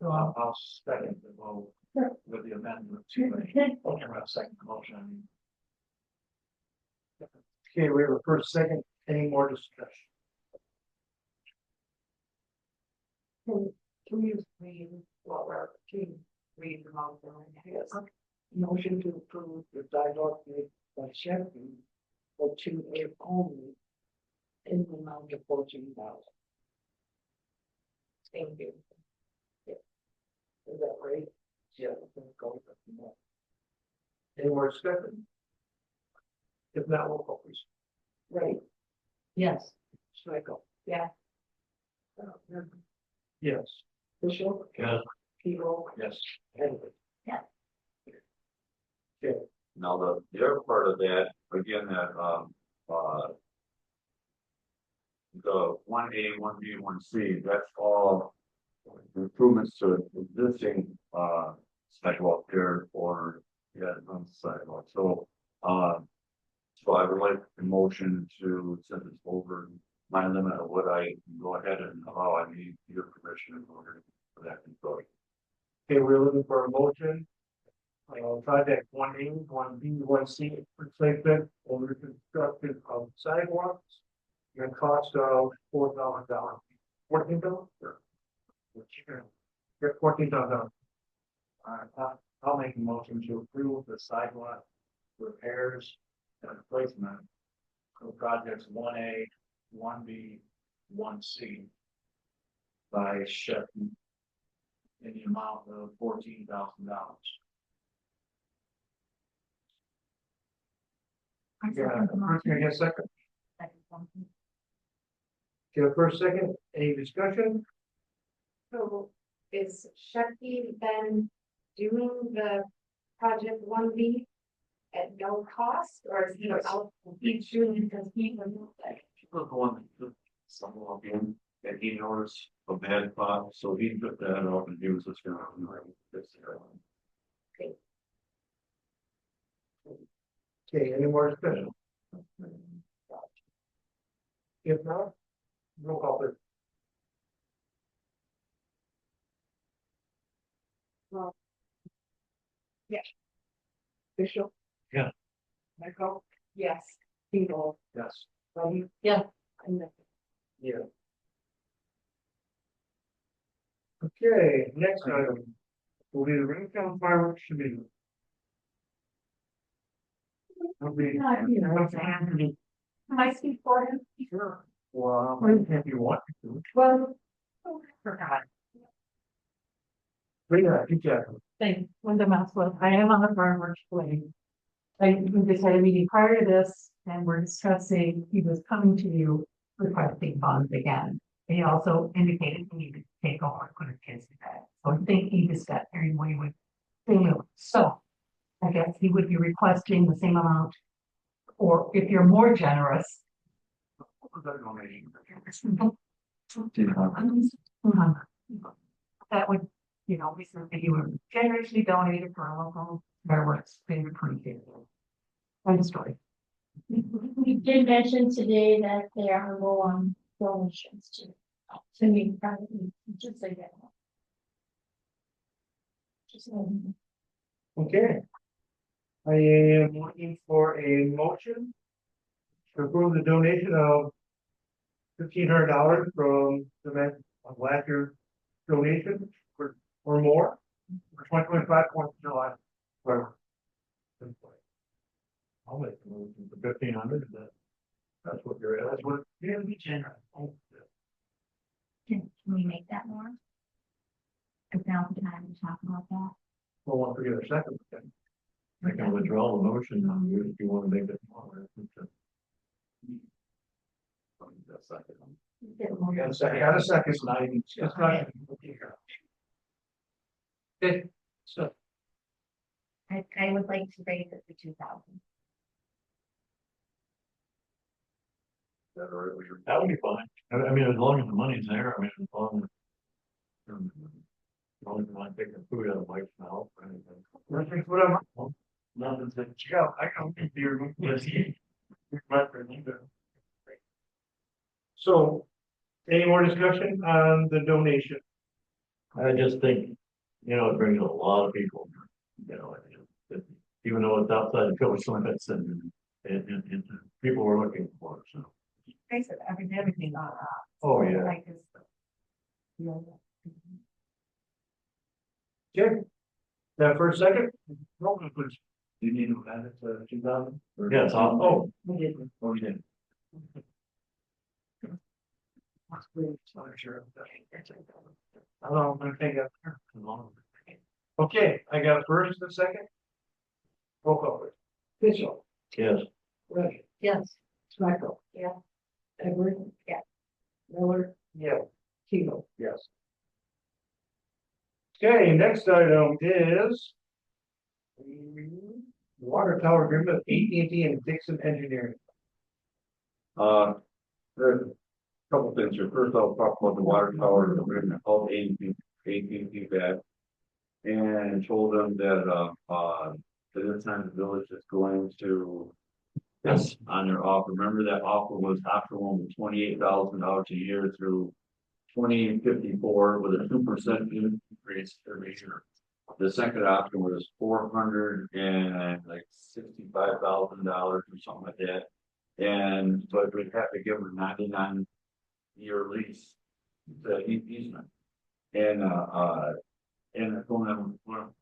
So I'll second the vote with the amendment to the second motion. Okay, we have a first, second, any more discussion? Can you read what we're, can you read the motion? Yes. Motion to approve the sidewalk made by Chevy for 2A only in the amount of 14,000. Thank you. Yeah. Is that right? Yeah. Go with that. Any more discussion? If not, we'll call please. Right. Yes. Schmeichel. Yeah. Yes. Bishop. Yes. People. Yes. Henry. Okay. Now, the other part of that, again, that, the 1A, 1B, 1C, that's all improvements to existing, sidewalk there or, yeah, on the sidewalk. So, so I would like a motion to send this over my limit of what I can go ahead and allow. I need your permission in order for that to go. Okay, we're looking for a motion. Project 1A, 1B, 1C replacement or reconstruction of sidewalks. Your cost of $4,000. $14,000? You're $14,000. I'll make a motion to approve the sidewalk repairs and replacement for projects 1A, 1B, 1C by Sheffield in the amount of $14,000. Yeah, first, I guess second. Okay, first, second, any discussion? So is Sheffield then doing the project 1B at no cost, or is he out? He's doing it because he was like. People going to someone in and he knows a bad spot, so he took that off and he was just gonna fix it. Okay, any more discussion? If not, roll call please. Well, yes. Bishop. Yeah. Michael. Yes. People. Yes. Buddy. Yeah. And Yeah. Okay, next item will be the Ringtown Fireworks Committee. Can I speak for him? Sure. Well, if you want to. Well, I forgot. Yeah, exactly. Thanks, Linda Maxwell. I am on the fireworks committee. We just had a meeting prior to this and we're discussing, he was coming to you requesting funds again. And he also indicated he needed to take over, put his kids to bed. So I think he just got carried away with things. So I guess he would be requesting the same amount. Or if you're more generous. That would, you know, be something you would generously donate for a local fireworks, they would appreciate it. End of story. We did mention today that they are low on donations too. To me, probably, just like that. Just Okay. I am looking for a motion to approve the donation of $1,500 from the men of last year's donation or more for 2025 4th of July. Whatever. I'll make the motion for 1,500. That's what you're at. That's what you're gonna be generous. Can we make that more? Is now the time to talk about that? We'll want to get a second. I can withdraw the motion if you want to make it more. Got a second. It's not even discussion. Okay, so I would like to raise it to 2,000. That would be fine. I mean, as long as the money's there, I mean, as long as I'm not taking food out of Mike's mouth or anything. whatever. Nothing's in. I come to your. So, any more discussion on the donation? I just think, it brings a lot of people, even though it's outside the village limits and people were looking for it, so. Face it, everything on that. Oh, yeah. Like is. Yeah. Okay. That for a second? Roll call, please. Do you need to add it to 2000? Yes, Oh, We didn't. Oh, you did. I don't know, I'm gonna take it. Okay, I got first and second. Roll call, please. Mitchell, yes, Ready, Yes. Smichael. Yeah. Edward. Yeah. Miller, Yeah. Kilo. Yes. Okay, next item is. Water tower agreement with AT&T and Dixon Engineering. There's a couple things here. First, I'll talk about the water tower agreement, called AT&T back. And told them that, at this time, the village is going to. Yes, on their offer. Remember that offer was option one with $28,000 a year through 2054 with a 2% increase every year. The second option was $465,000 or something like that. But we'd have to give them a 99-year lease, the easement. And when I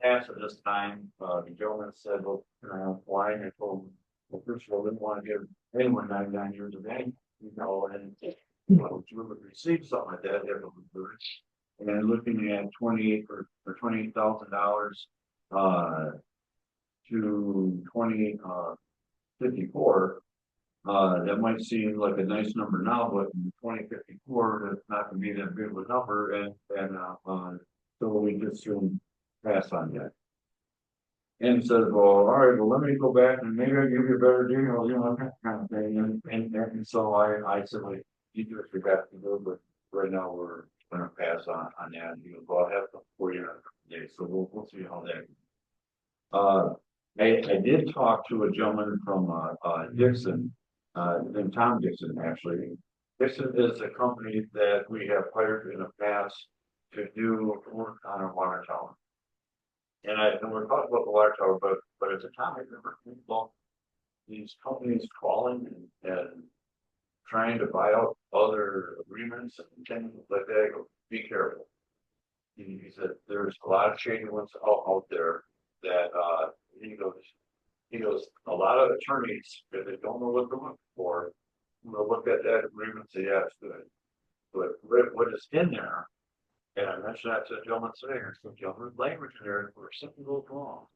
asked at this time, the gentleman said, well, can I apply? And I told him, well, first of all, didn't want to give anyone 99 years of age, and you would receive something like that. And looking at 28 for $28,000 to 2054, that might seem like a nice number now, but in 2054, that's not going to be that big of a number, so we just soon pass on that. And he says, well, all right, well, let me go back and maybe I'll give you a better deal, that kind of thing. And so I said, like, you do what you got to do, but right now we're going to pass on that. And he goes, well, I'll have to for you today. So we'll see how that goes. I did talk to a gentleman from Dixon, named Tom Dixon, actually. Dixon is a company that we have hired in the past to do work on our water tower. And we're talking about the water tower, but at the time I remember these companies calling and trying to buy out other agreements and things like that. I go, be careful. He said there's a lot of shady ones out there that he goes, a lot of attorneys, if they don't know what they're looking for, will look at that agreement and say, yeah, it's good. But what is in there, and I mentioned that to the gentleman today, there's some gentleman's language in there where something goes wrong.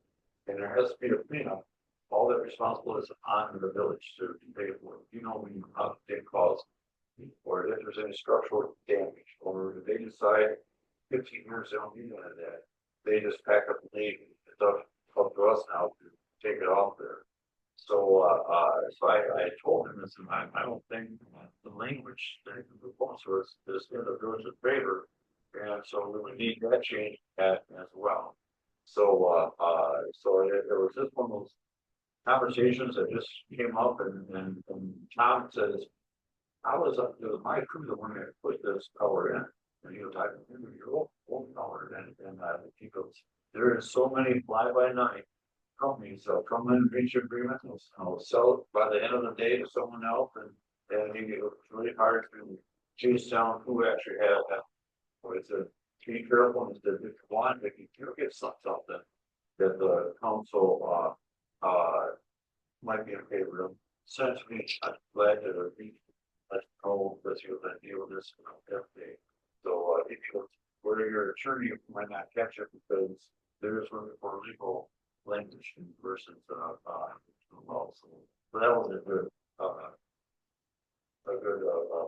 And there has to be a cleanup. All that responsible is on the village to pay for it. When you take calls, or if there's any structural damage, or if they decide 15 years they don't need none of that, they just pack up and leave. It's up to us now to take it off there. So I told him this, and I don't think the language that he proposed was in the village's favor. And so we would need that change as well. So there was just one of those conversations that just came up, and Tom says, I was up to my crew the one that put this tower in, and he was like, your old tower, and he goes, there is so many fly-by-night companies that'll come in and reach agreement, and I'll sell it by the end of the day to someone else, and it was really hard to chase down who actually had that. It's a be careful, and if you want, if you get something that the council might be in favor of, send to me. I'm glad to reach. Let's know that you're going to deal with this every day. So if you where your attorney might not catch it because there's room for legal language versus law. So that was a good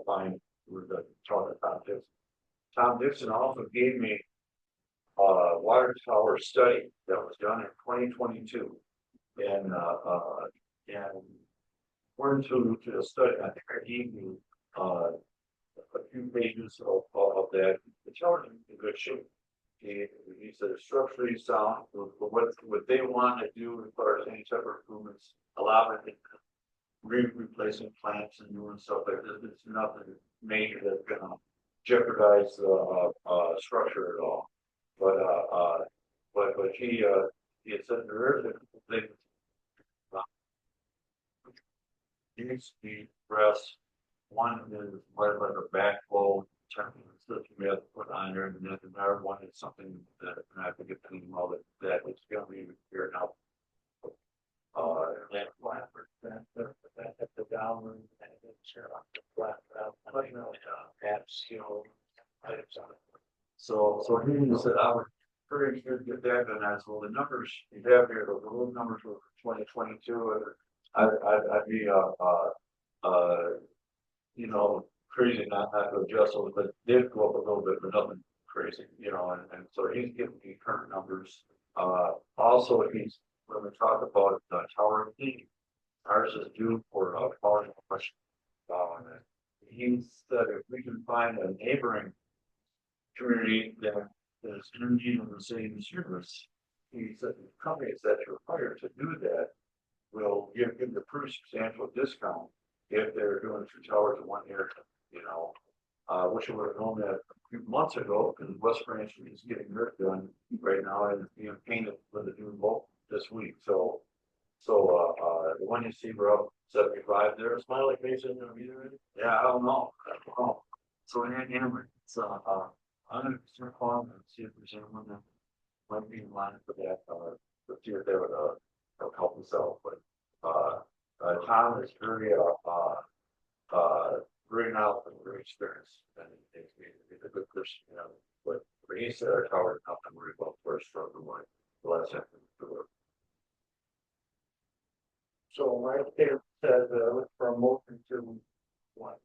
find with the Charlotte Tom Dixon. Tom Dixon also gave me a water tower study that was done in 2022, and according to the study, I think I gave you a few pages of that. The tower is in good shape. He said it's structurally sound. But what they want to do as far as any type of improvements, allow it replacing plants and doing stuff like this. It's nothing major that's gonna jeopardize the structure at all. But, but he had said there is a thing. Needs to be addressed. One is like a backflow system we have to put on there, and then another one is something that I have to get the email that it's gonna be here now. Land flat for that at the downwind and then share on the flat, apps, items on it. So he said, I would encourage you to get that done. As well, the numbers you have here, the little numbers were for 2022. I'd be crazy not to adjust those, but they did go up a little bit, but nothing crazy, and so he's giving me current numbers. Also, when we talk about tower heat, ours is due for following question. He said if we can find a neighboring community that is in need of the same service, he said the companies that are required to do that will give the pretty substantial discount if they're doing 2 towers in one area, which I would have known that a few months ago, because West Branch is getting roof done right now and being painted with a new bolt this week. So the one you see we're up 75 there. Smiley face in there either. Yeah, I don't know. So anyway, I'm gonna start calling and see if there's anyone that might be in line for that, to see if they would help us out. But Tom is very very knowledgeable and very experienced, and he's a good person, but he said our tower is nothing to worry about first from the line. The last second to work. So my favorite says, look for a motion to what?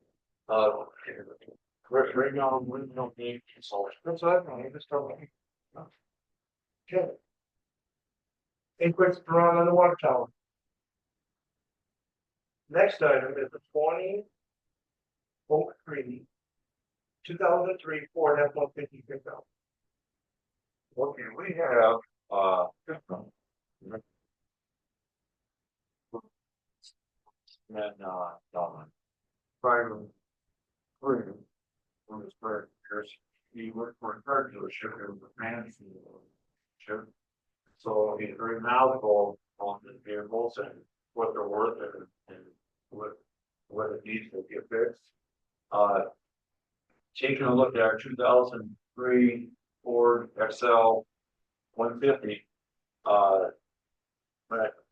Right now, we don't need consultants. That's what I just told me. Okay. Any questions around on the water tower? Next item is the 20 Oak Tree 2003 Ford F-150 pickup. Okay, we have, prior to when his prior years, he worked for a car dealership and was a manager. So he's very knowledgeable on the vehicles and what they're worth and what it needs to get fixed. Taking a look at our 2003 Ford XL 150. But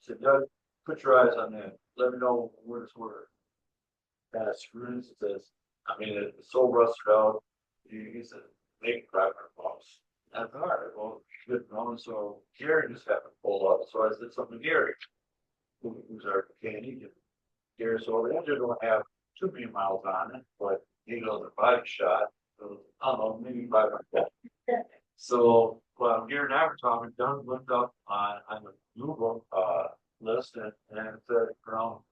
so Doug, put your eyes on that. Let me know where it's where. Kind of screws. It says, I mean, it's so rusted out. He said, make $500. That's all right. Well, good. So Gary just happened to pull up. So I said something to Gary, who's our mechanic. Gary, so the engine don't have 2 million miles on it, but he knows the body shot. So, I don't know, maybe 500. So, well, Gary and I were talking. Doug looked up on the Google list and it said around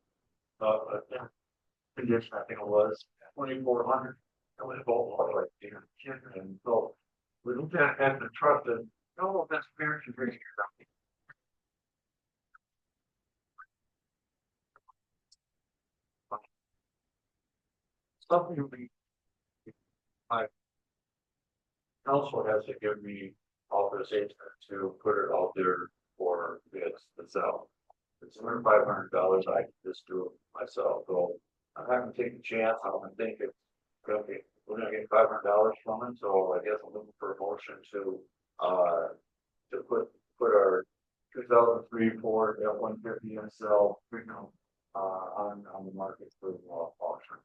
condition, I think it was 2,400. And we both looked like deer and so we looked at the truck and no, that's very very something we I council has to give me authorization to put it out there for bids to sell. It's under $500. I can just do it myself. So I'm not gonna take a chance. I'm gonna think it's gonna be, we're gonna get $500 from it. So I guess I'm looking for a motion to put our 2003 Ford F-150 and sell on the market for auction.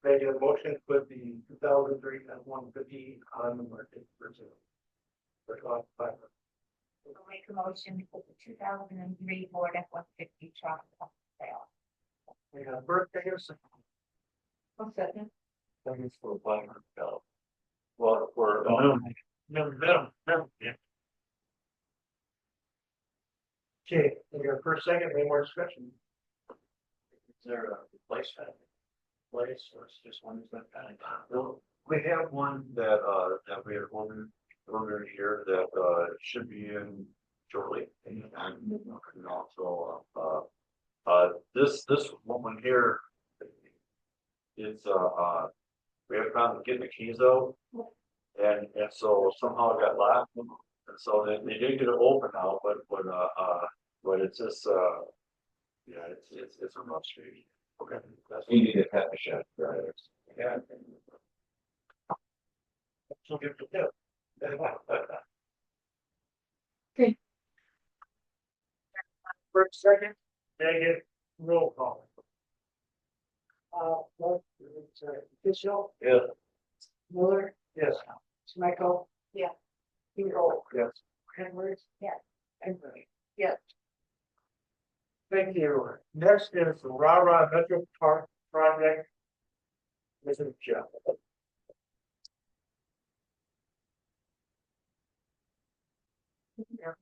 Make a motion to put the 2003 F-150 on the market for sale. For $500. We'll make a motion to put the 2003 Ford F-150 truck on sale. We have birthday or second. One second. Thanks for $500. Well, for Yeah. Okay, we got first, second, any more discussion? Is there a replacement place or it's just one that's kind of we have one that we have ordered here that should be in shortly. And also this woman here is we have found getting the keys out And so somehow it got locked, and so they did get it open now, but it's just, yeah, it's a rough street. Okay. That's we need to cut the shed, right? Yeah. So give it to First, second, negative, roll call. Official, Yeah. Miller, Yes. Michael. Yeah. Hero, Yes. Henry. Yeah. Henry. Yeah. Thank you. Next is the Rara Metro Park project. Mr. Jeff.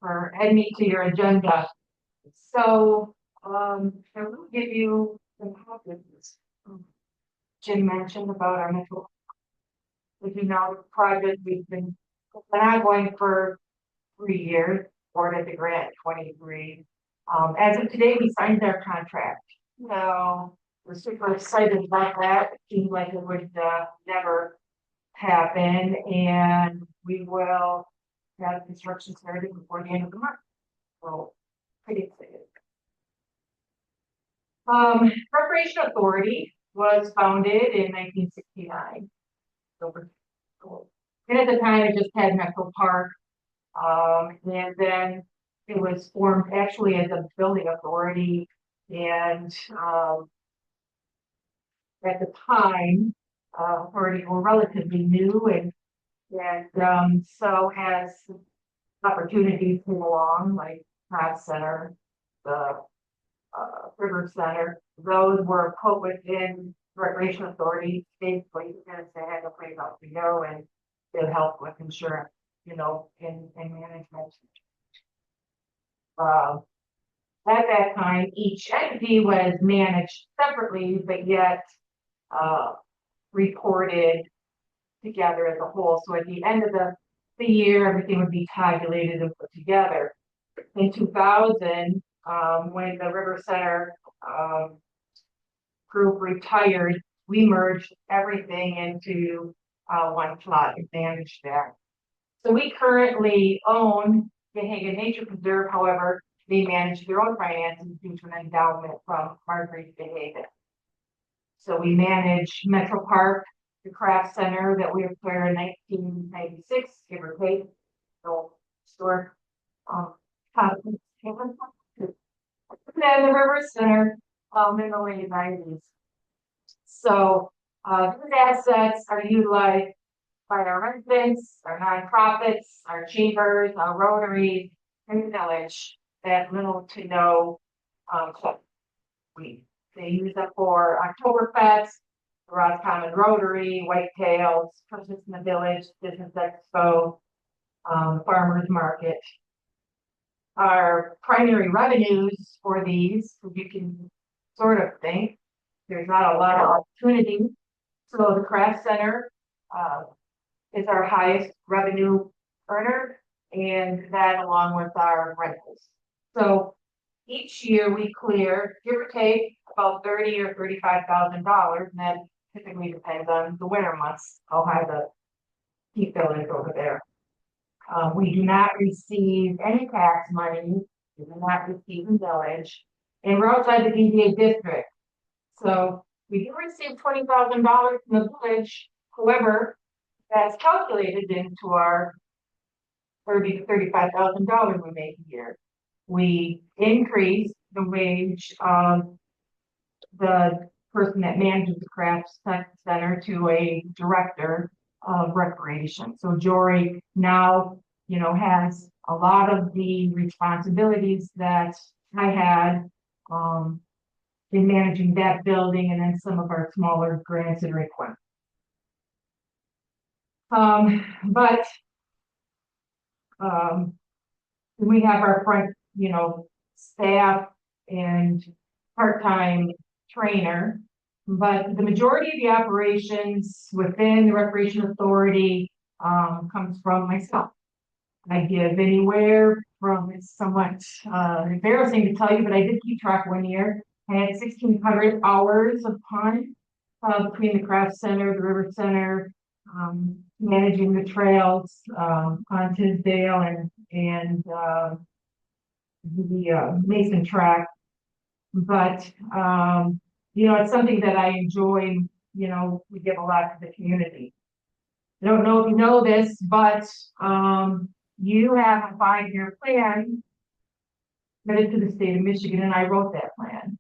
For add me to your agenda. So, I will give you some copies. Jim mentioned about our mental. As you know, the project we've been ongoing for 3 years, awarded the grant 23. As of today, we signed their contract. So we're super excited about that. It seemed like it would never happen, and we will have construction started before the end of the month. So pretty excited. Recreation Authority was founded in 1969. And at the time, it just had Metro Park. And then it was formed actually as a building authority. And at the time, authorities were relatively new, and so as opportunities came along, like Pratt Center, the River Center, those were put within Recreation Authority, basically, because they had no place else to go, and it helped with insurance, and management. At that time, each entity was managed separately, but yet reported together as a whole. So at the end of the year, everything would be tabulated and put together. In 2000, when the River Center group retired, we merged everything into one plot and managed that. So we currently own the Hagen Nature Preserve. However, they manage their own finances due to an endowment from Marguerite Hagen. So we manage Metro Park, the craft center that we acquired in 1996, give or take. So store conference. And the River Center in the late 90s. So these assets are utilized by our residents, our nonprofits, our chambers, our Rotary, and the village that little to no they use it for Oktoberfest, Roscommon Rotary, Whitetails, Christmas in the Village, Business Expo, Farmers Market. Our primary revenues for these, you can sort of think, there's not a lot of opportunity. So the craft center is our highest revenue earner, and that along with our rentals. So each year we clear, give or take, about $30,000 or $35,000, and that typically depends on the winter months. How high the heat bill is over there. We do not receive any tax money. We do not receive in village, and we're outside the DDA district. So we do receive $20,000 from the village. However, that's calculated into our $30,000 to $35,000 we make a year. We increase the wage of the person that manages the craft center to a director of recreation. So Jory now, has a lot of the responsibilities that I had in managing that building, and then some of our smaller grants and requests. But we have our front, staff and part-time trainer, but the majority of the operations within the Recreation Authority comes from myself. I give anywhere from, it's somewhat embarrassing to tell you, but I did keep track one year. I had 1,600 hours of time between the craft center, the river center, managing the trails, on Tisdale and the Mason track. But, it's something that I enjoy, we give a lot to the community. I don't know if you know this, but, you have a 5-year plan submitted to the state of Michigan, and I wrote that plan.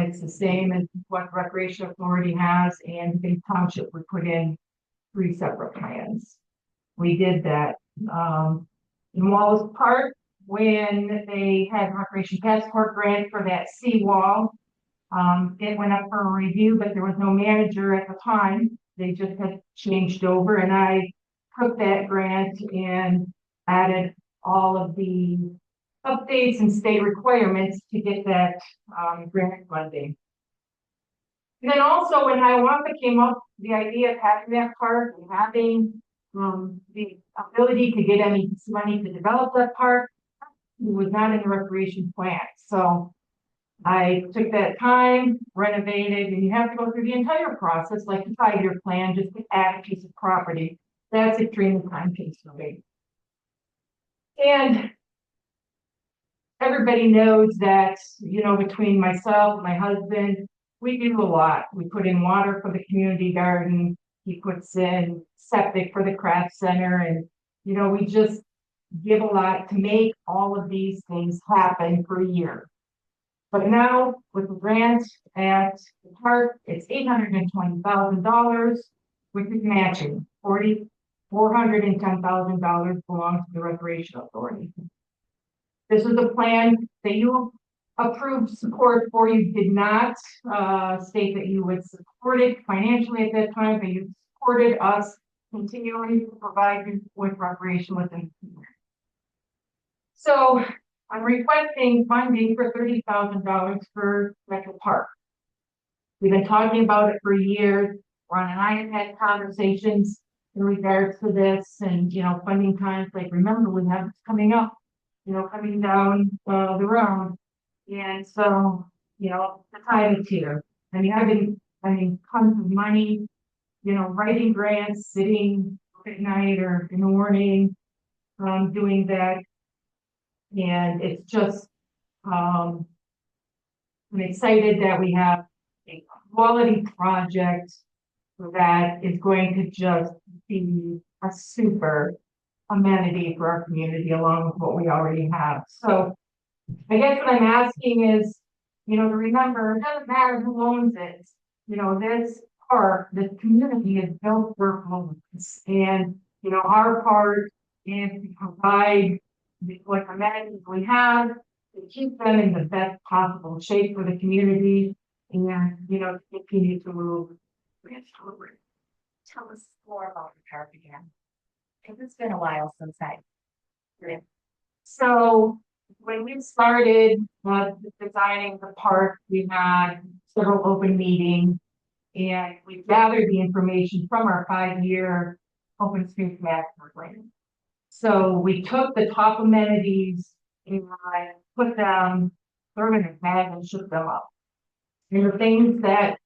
It's the same as what Recreation Authority has, and in Township, we put in 3 separate plans. We did that, in Wallace Park, when they had Recreation Passport grant for that seawall. It went up for a review, but there was no manager at the time. They just had changed over, and I took that grant and added all of the updates and state requirements to get that, grant funding. And then also when Hiawatha came up, the idea of having that park and having, the ability to get any money to develop that park was not in the recreation plan. So I took that time, renovated, and you have to go through the entire process, like the 5-year plan, just to add a piece of property. That's extremely time consuming. And everybody knows that, between myself and my husband, we do a lot. We put in water for the community garden. He puts in septic for the craft center. And, we just give a lot to make all of these things happen for a year. But now with the grant at the park, it's $820,000, which is matching. $410,000 belongs to the Recreation Authority. This is a plan that you approved support for. You did not state that you would support it financially at that time, but you supported us continuing to provide you with recreation within the community. So I'm requesting funding for $30,000 for Metro Park. We've been talking about it for years. Ron and I have had conversations in regards to this and, funding times. Like, remember, we have this coming up, coming down the road. And so, the time is here. I mean, tons of money, writing grants, sitting at night or in the morning, doing that. And it's just, I'm excited that we have a quality project that is going to just be a super amenity for our community along with what we already have. So I guess what I'm asking is, to remember, it doesn't matter who owns it. This park, this community is built for homes. And, our part is to provide what amenities we have, to keep them in the best possible shape for the community and, to continue to move forward. Tell us more about the park again. Because it's been a while since So when we started designing the park, we had several open meetings and we gathered the information from our 5-year open space master plan. So we took the top amenities and I put them sort of in a bag and shook them up. And the things that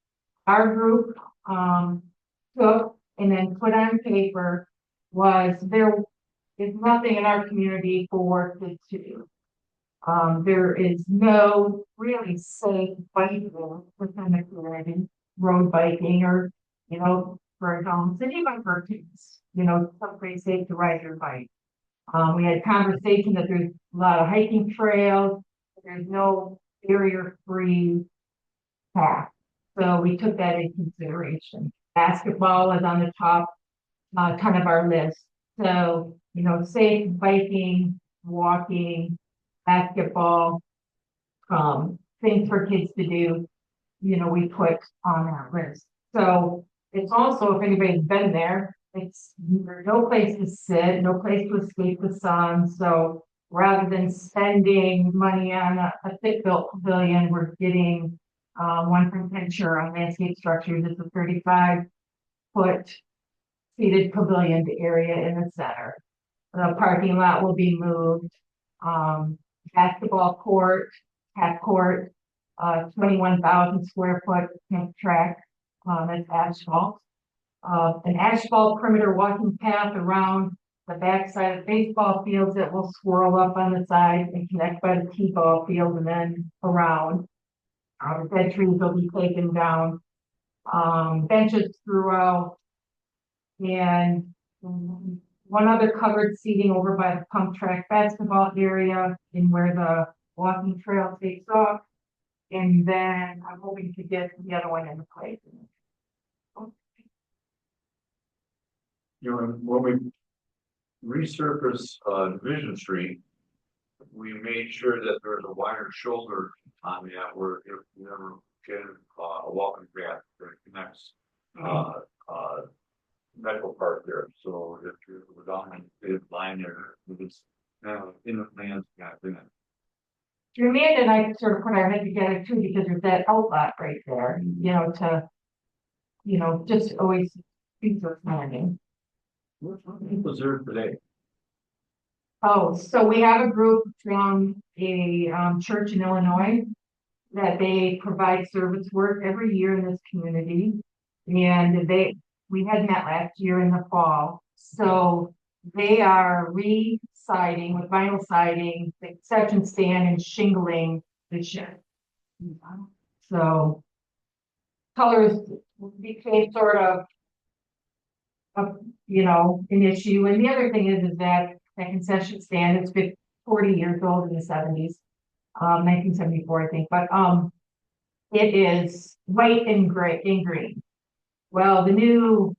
our group took and then put on paper was there is nothing in our community for kids to do. There is no really safe biking within the community, road biking or, for adults and even for kids, someplace safe to ride your bike. We had conversation that there's a lot of hiking trails, there's no barrier-free path. So we took that into consideration. Basketball is on the top ton of our list. So, safe biking, walking, basketball, things for kids to do, we put on our list. So it's also, if anybody's been there, there's no place to sit, no place to escape the sun. So rather than spending money on a thick-built pavilion, we're getting one from Venture on Landscape Structures. It's a 35-foot seated pavilion area in the center. The parking lot will be moved. Basketball court, half court, 21,000 square foot track, that's asphalt. an asphalt perimeter walking path around the backside of baseball fields that will swirl up on the side and connect by the T-ball field and then around. The dead trees will be taken down, benches throughout. And one other covered seating over by the pump track basketball area and where the walking trail takes off. And then I'm hoping to get the other one into place. You know, when we resurfaced, Division Street, we made sure that there was a wider shoulder on that where if you ever get, a walking path that connects, medical park there, so if you're down the line there, it's, in the plans, kind of thing. Amanda and I sort of put our head together too, because there's that outlet right there, just always be so planning. What was there today? Oh, so we have a group from a church in Illinois that they provide service work every year in this community. And we had met last year in the fall. So they are re-siding with vinyl siding, the concession stand and shingling the shed. So colors became sort of, an issue. And the other thing is that concession stand is 40 years old in the 70s, 1974, I think. But it is white and gray and green. Well, the new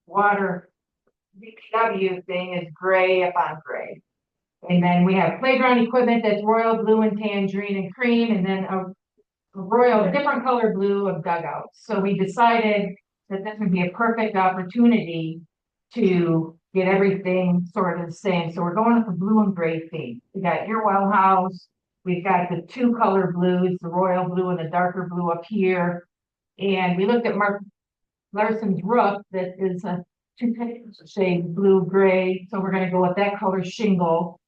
water DPW thing is gray upon gray. And then we have playground equipment that's royal blue and tangerine and cream, and then a different color blue of dugouts. So we decided that this would be a perfect opportunity to get everything sort of the same. So we're going with the blue and gray theme. We got your well house. We've got the two color blues, the royal blue and the darker blue up here. And we looked at Mark Larson's roof that is a shade blue gray. So we're going to go with that color shingle.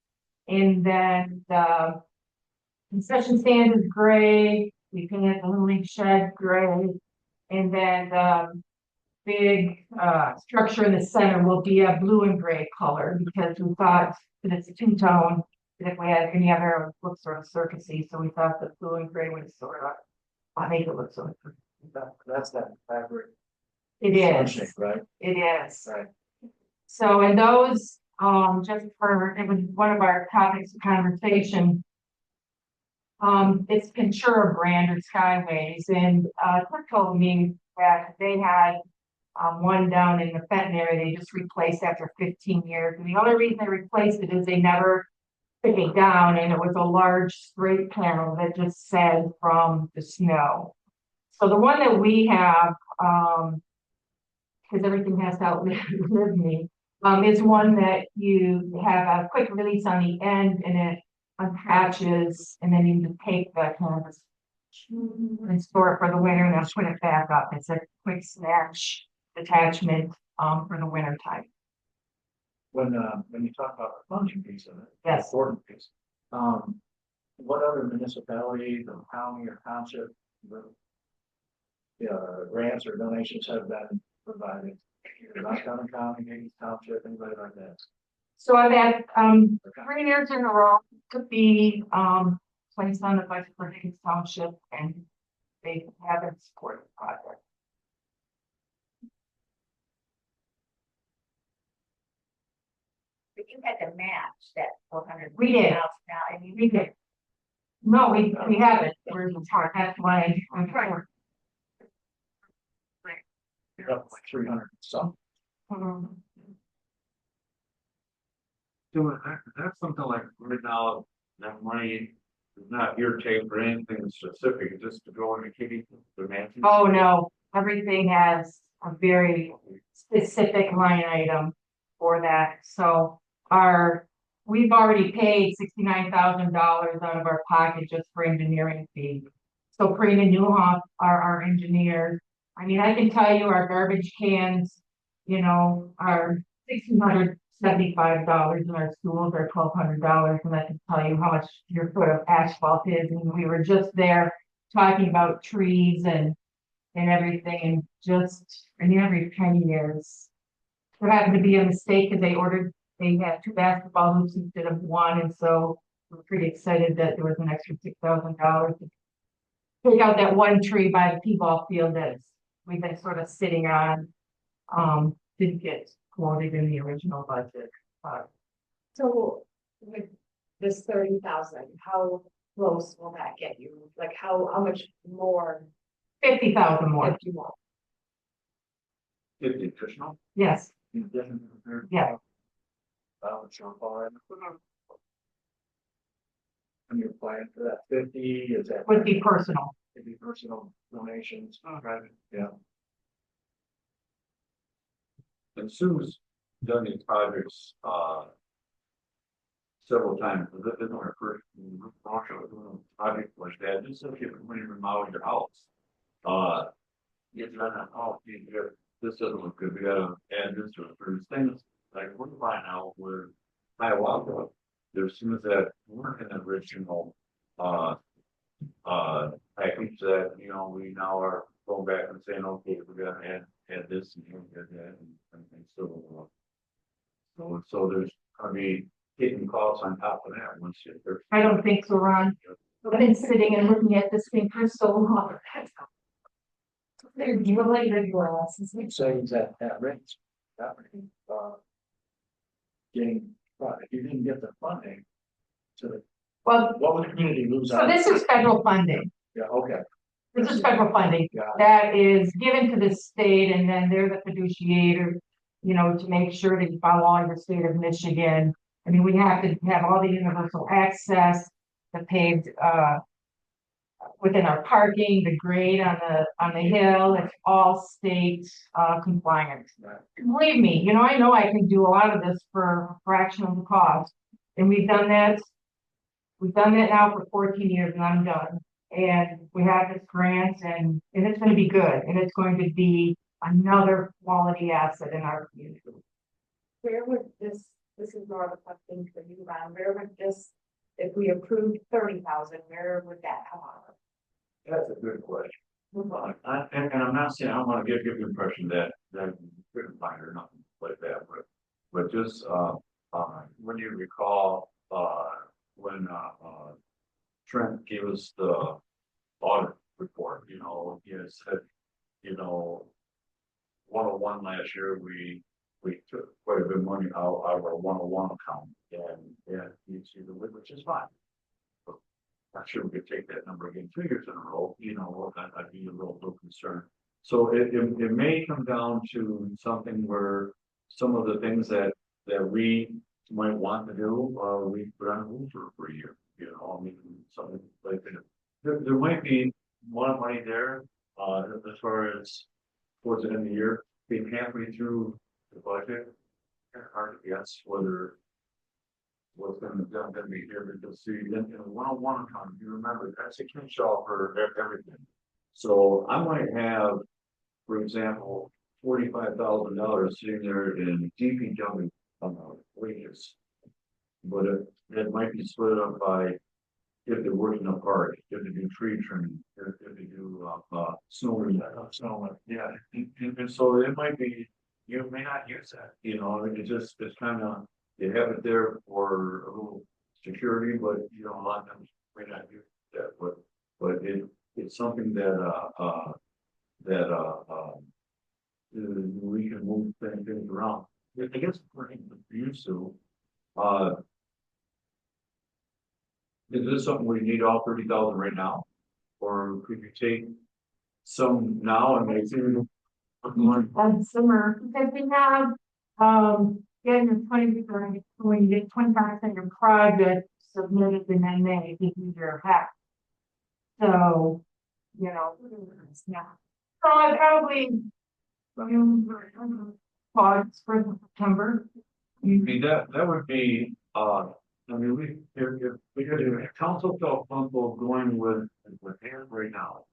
And then the concession stand is gray. We painted the Little League shed gray. And then the big structure in the center will be a blue and gray color, because we thought that it's a two-tone, that if we had any other, it would look sort of circusy. So we thought that blue and gray would sort of make it look so. That's that fabric. It is. Sunshade, right? It is. Right. So, and those, just for, it was one of our topics of conversation. It's Ventura brand or Skyways, and Cliff told me that they had one down in the Fenton area they just replaced after 15 years. And the only reason they replaced it is they never took it down, and it was a large straight panel that just said from the snow. So the one that we have, because everything has to outlive me, is one that you have a quick release on the end and it attaches, and then you can take the canvas and store it for the winter and then put it back up. It's a quick snatch attachment for the winter time. When you talk about the funding piece of it, the Yes. important piece, what other municipalities or county or township, grants or donations have been provided? Roscommon County, maybe township, anybody like that? So I've had 3 years in a row to be placed on the budget for Higgins Township, and they haven't supported the project. But you had to match that 400. We did. Now, and you We did. No, we haven't. We're hard. That's why I'm trying. You're up like 300 some. So that's something like right now, that money is not here tape for anything specific, it's just to go into kitty. Oh, no, everything has a very specific line item for that. So we've already paid $69,000 out of our pocket just for engineering fees. So Preen and Newhoff are our engineers. I mean, I can tell you our garbage cans, are $1,675 and our schools are $1,200. And I can tell you how much your foot of asphalt is. And we were just there talking about trees and and everything, and just, and every penny is. There happened to be a mistake, because they had 2 basketball hoops instead of 1, and so we're pretty excited that there was an extra $6,000 to take out that one tree by the T-ball field that we've been sort of sitting on. Didn't get quoted in the original budget, but So with this 30,000, how close will that get you? Like how much more 50,000 more, if you want? If the additional. yes, yeah. And you're applying for that 50, is that? Would be personal. It'd be personal donations, private, yeah. And Sue's done these projects, several times, this is our first project like that, just so you can, when you remodel your house. You're trying to, oh, this doesn't look good, we gotta add this to it, there's things like we're buying out where Hiawatha, there's things that weren't in the original, package that, you know, we now are going back and saying, okay, we're gonna add this and add that and so there's gonna be hidden costs on top of that once you. I don't think so, Ron. I've been sitting and looking at this thing for so long. They're related glasses. Savings at rates. Getting, if you didn't get the funding. So Well, what would the community lose so out? this is federal funding. Yeah, okay. This is federal funding Got it. that is given to the state, and then they're the fiduciator, you know, to make sure that you follow all your state of Michigan. I mean, we have to have all the universal access, the paved, within our parking, the grade on the hill, it's all state, compliant. Right. Believe me, you know I can do a lot of this for a fraction of the cost, and we've done that. We've done that now for 14 years, and I'm done. And we have this grant, and it's going to be good, and it's going to be another quality asset in our community. Where would this is more of a question for you, Ron, where would this, if we approved 30,000, where would that come out of? That's a good question. And I'm not saying, I don't wanna give the impression that you couldn't find or nothing like that, but just, when you recall, when, Trent gave us the audit report, you know, he had said, you know, 101 last year, we took quite a bit of money out of our 101 account and you see the which is fine. But not sure we could take that number again 2 years in a row, you know, I'd be a little concerned. So it may come down to something where some of the things that we might want to do, we put on hold for a year, you know, I mean, something like that. There might be more money there, as far as towards the end of the year, being halfway through the budget. Hard to guess whether what's going to be here, because see, in the 101 account, you remember that's a catch-all for everything. So I might have, for example, $45,000 sitting there in DPW wages, but it might be split up by if they work in a park, if they do tree trimming, if they do snow removal, yeah, and so it might be, you may not use that, you know, it's kind of, you have it there for a little security, but you know, a lot of them may not use that, but it's something that we can move things around. I guess we're used to, is this something we need all 30,000 right now? Or could you take some now and make it? And summer, because we have, getting the 20, when you get 25% of your project submitted, and then they give you your half. So, you know, yeah. So I probably, August, spring, September. I mean, that would be, I mean, if council felt comfortable going with hand right now.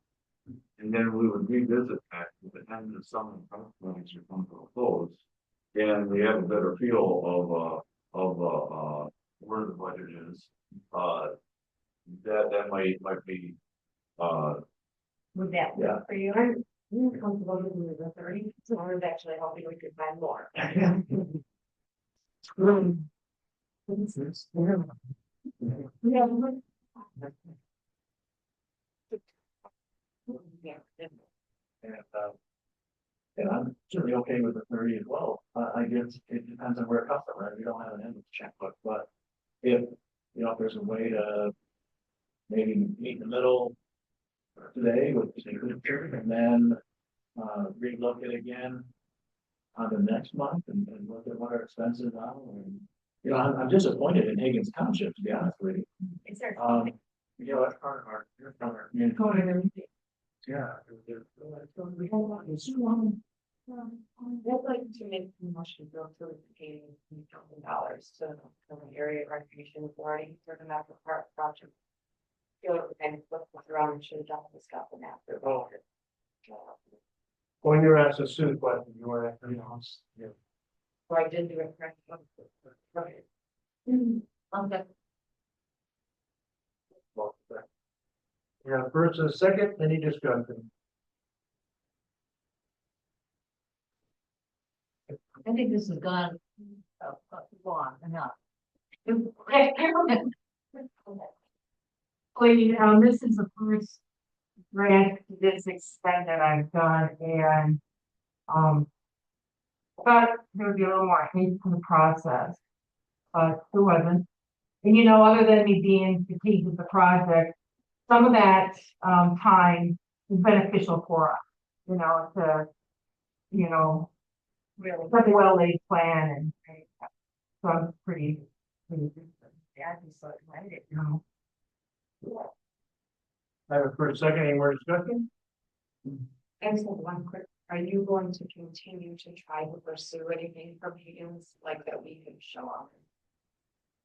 And then we would revisit that at the end of the summer, when it's come to a close. And we have a better feel of where the budget is, that might be, Would that Yeah. work for you? You're comfortable with the 30, so I was actually hoping we could find more. Yeah. And I'm certainly okay with the 30 as well. I guess it depends on where it comes from, right? We don't have an endless checkbook, but if, if there's a way to maybe meet in the middle today with the signature and then relook it again on the next month and look at what our expenses are. And, I'm disappointed in Higgins Township, to be honest with you. Is there? That's part of our, community. Yeah. I'd like to make a motion bill to pay $1,000 to the area recreation authority for the Mapper Park project. Feel like we kind of flipped this around and should have done this stuff in after. Oh. When you're asked a Sue question, you were at, yeah. So I did do it correct. Right. Okay. Yeah, first and second, any discussion? I think this has gone, long enough. Well, this is the first grant to this extent that I've done, and, but there would be a little more hate to the process, but there wasn't. And other than me being fatigued with the project, some of that, time is beneficial for us, to, Really? such a well-laid plan, and so I'm pretty, Yeah, I'd be so excited. I have a first, second, any more discussion? I just have one quick, are you going to continue to try to pursue anything from Higgins, like that we can show up?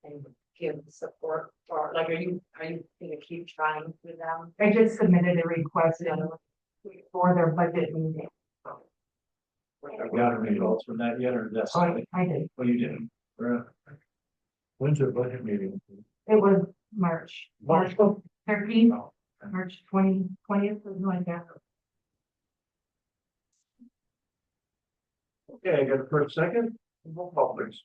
And give support, or like, are you gonna keep trying with them? I just submitted a request for their budget meeting. We got any results from that yet, or that's? I did. Well, you didn't. When's your budget meeting? It was March 13th, Oh, okay. March 20th, something like that. Okay, I got a first, second, roll call please.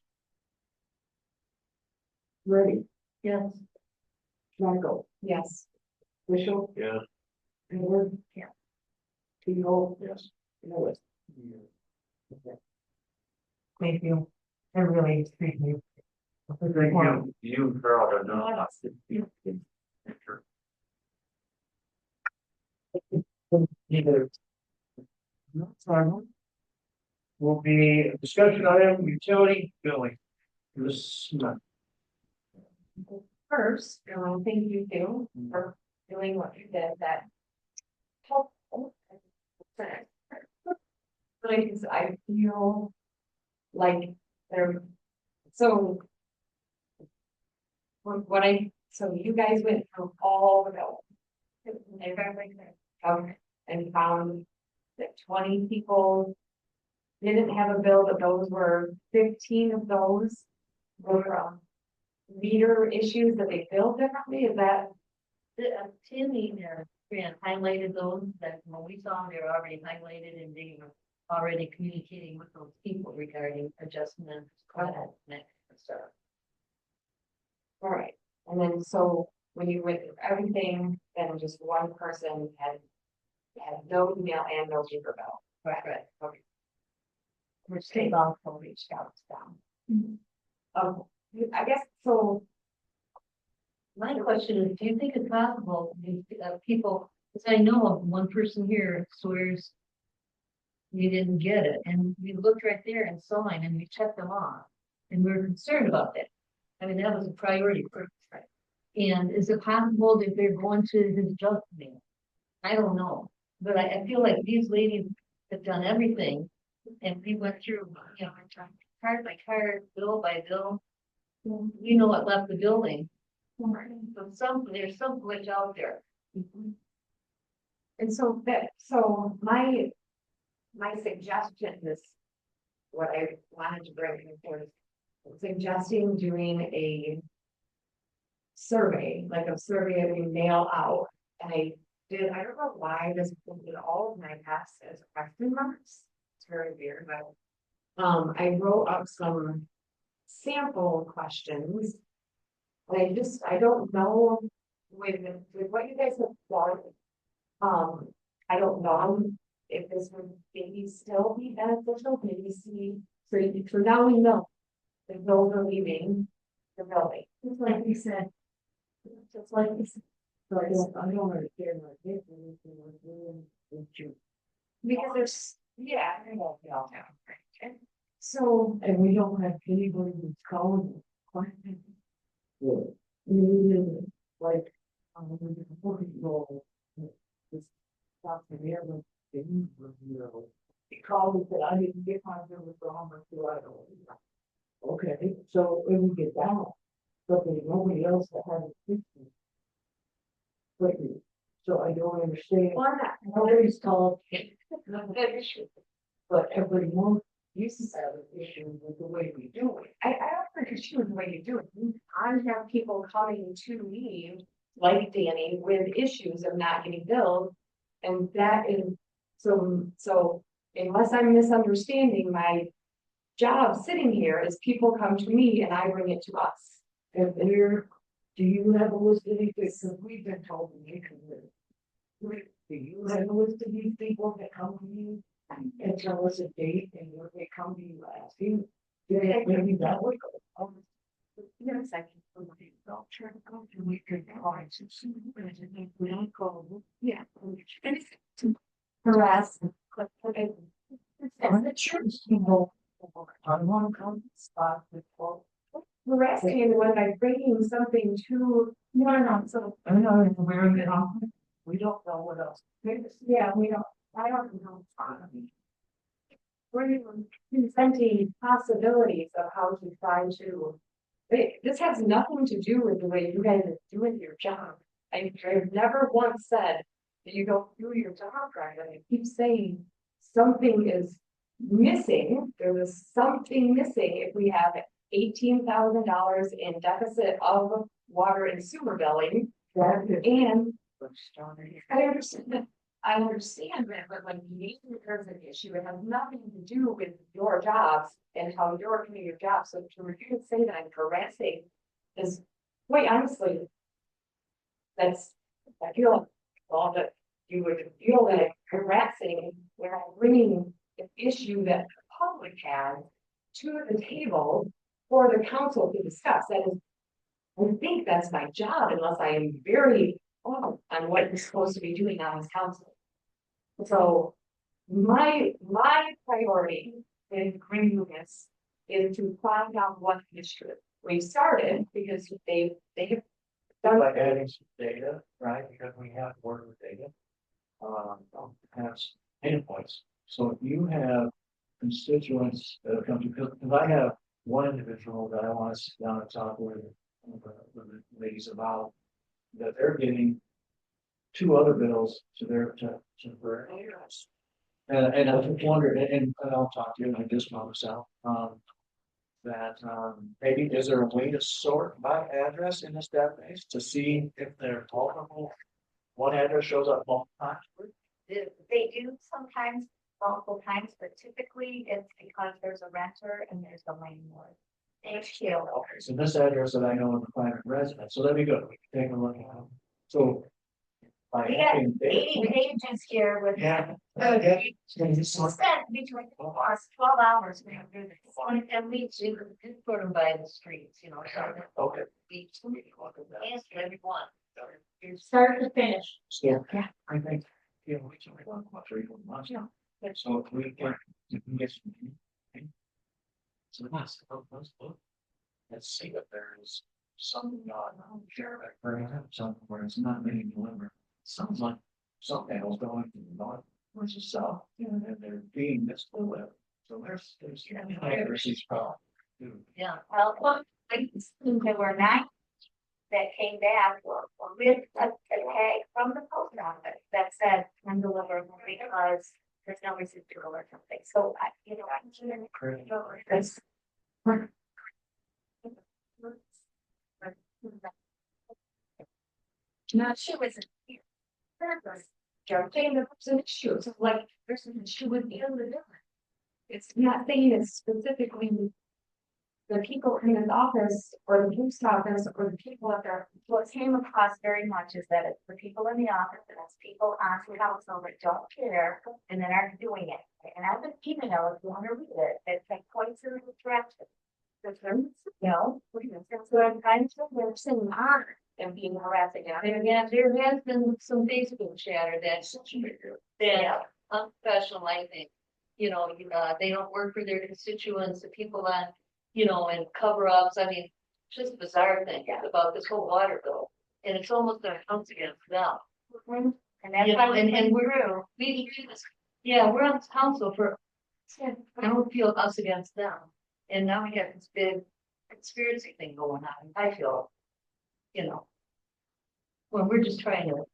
Ready, Yes. Michael, Yes. Mitchell, Yeah. Edward. Yeah. Teal, Yes. Lewis. Thank you. I really appreciate it. Thank you. You, Carol, have done a lot. Either. Will be a discussion item, utility billing. This month. First, thank you too for doing what you did, that helpful. But I feel like there, so. So you guys went through all the bills. Okay, and found that 20 people didn't have a bill, but those were 15 of those were meter issues that they billed differently, is that? Timmy there, Fran, highlighted those that when we saw them, they were already highlighted and they were already communicating with those people regarding adjustments. Stuff. All right, and then so when you went through everything, then just one person had no email and no paper bill. Right. Okay. Which they also reached out to them. I guess so. My question is, do you think it's possible, these people, because I know of one person here swears you didn't get it, and we looked right there and saw him, and we checked them off, and we were concerned about that. I mean, that was a priority for us, right? And is it possible that they're going to his adjustment? I don't know, but I feel like these ladies have done everything, and we went through, card by card, bill by bill. We know what left the building. So there's some glitch out there. And so my suggestion is what I wanted to bring forward, suggesting doing a survey, like a survey that we mail out. And did, I don't know why this did all of my tests as question marks. It's very weird, but. I wrote up some sample questions. And I don't know with what you guys have done. I don't know if this would maybe still be beneficial, maybe see, so now we know. The those are leaving the building. Just like we said. Just like we said. So I don't understand what this is, we're doing in June. Because there's, yeah, I know, we all know, right? So, And we don't have anybody who's calling. Questions. Yeah. You like, role. This Dr. Marilyn, you know, he called and said, I didn't get my bill for how much do I owe? Okay, so when we get that, but there's nobody else that has a system. So I don't understand. Nobody's called. But every month, you have an issue with the way we do it. I don't think issue with the way you do it. I have people coming to me, like Danny, with issues of not getting billed. And that is, so unless I'm misunderstanding, my job sitting here is people come to me and I bring it to us. And there, do you have a list of these, because we've been told that you can live. Do you have a list of these people that come to you and tell us a date and when they come to you asking? Yeah, maybe that would go. Yes, I can. I'll try to go to we could find some resident, we don't call them. Yeah. And it's to harass. I'm not sure it's people. I don't want to come to the spot with all. Harassing anyone by bringing something to, no, so. I'm not aware of it often. We don't know what else. Yeah, I don't know. We're presenting possibilities of how to try to. This has nothing to do with the way you guys are doing your job. I've never once said that you don't do your job right. I keep saying something is missing. There was something missing if we have $18,000 in deficit of water and sewer billing. And I understand that, but when there's an issue, it has nothing to do with your jobs and how you're doing your job. So to review and say that I'm harassing is, quite honestly, I feel all that you would feel that harassing when I'm bringing an issue that the public has to the table for the council to discuss. That is, I think that's my job unless I am very on what you're supposed to be doing on this council. So my priority in bringing this is to find out what is true. We started because they have done. By adding some data, right, because we have to work with data. Have data points. So if you have constituents that have come to, because I have one individual that I want to sit down and talk with the ladies about, that they're getting 2 other bills to their areas. And I just wonder, and I'll talk to you, and I just found this out, that maybe is there a way to sort by address in this database to see if they're multiple, one address shows up multiple times? They do sometimes multiple times, but typically it's because there's a renter and there's a landlord. Okay, so this address that I know is the private residence, so that'd be good, we can take a look at it. So. By We got having data 80 pages here with. Yeah. We spent between 12 hours. We have to do this. And we do put them by the streets, you know, so. Okay. We answer everyone. Start to finish. So, yeah, I think, we can make one, 3 months. Yeah. So if we can get some. Okay. So let's look. Let's see if there's some, share back, for example, something where it's not being delivered. Sounds like some panels going to the north versus south, and they're being misdelivered. So there's accuracy's problem. Yeah, well, there were 9 that came back with a tag from the post office that said undeliverable because there's no residual or something. So this. Not sure was here. You're saying that there's an issue, so like, there's an issue with the other. It's not saying it's specifically. The people in his office or the post office or the people at their. What came across very much is that it's the people in the office and it's people on the council that don't care and then aren't doing it. And I've been email if you want to read it, it's like points in the direction. That's what I'm trying to say, they're saying on and being harassing. There has been some Facebook chatter that's unprofessional, I think. You know, they don't work for their constituents, the people on, and cover-ups, I mean, just bizarre thing about this whole water bill. And it's almost gonna come against them. And that's You why know, and we're, we're on this council for, I don't feel us against them. And now we got this big conspiracy thing going on, I feel, when we're just trying to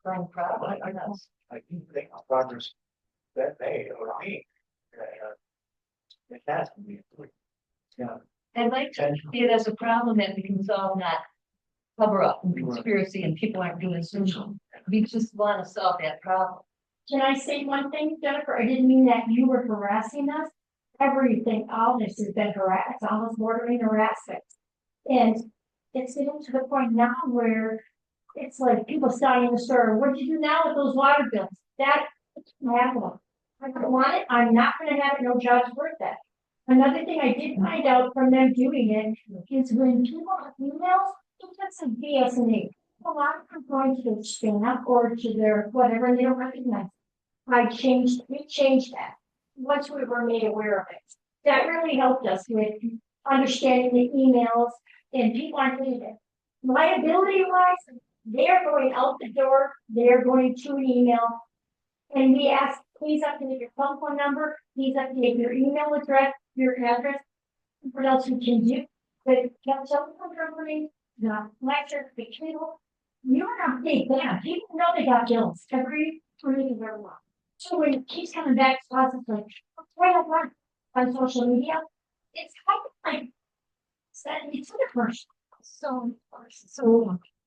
find problems. I do think progress that they or me. It has to be. Yeah. I'd like to see it as a problem that we can solve, not cover up and conspiracy and people aren't doing something. We just want to solve that problem. Can I say one thing, Jennifer? I didn't mean that you were harassing us. Everything, all this has been harassed, almost bordering harassment. And it's getting to the point now where it's like people standing in the store, what do you do now with those water bills? That, I don't want it, I'm not gonna have it, no job's worth that. Another thing I did find out from them doing it is when people have emails, it gets some BS&E. A lot of them going to their spam or to their whatever, and they don't recognize. We changed that once we were made aware of it. That really helped us with understanding the emails and people aren't reading it. Liability wise, they're going out the door, they're going to an email. And we ask, please update your phone number, please update your email address, your address. What else we can do? But telephone company, the electric, the cable, you don't update them. People know they got bills every 3 years. So when it keeps coming back to us, it's like, why not run on social media? It's kind of like, it's the first. So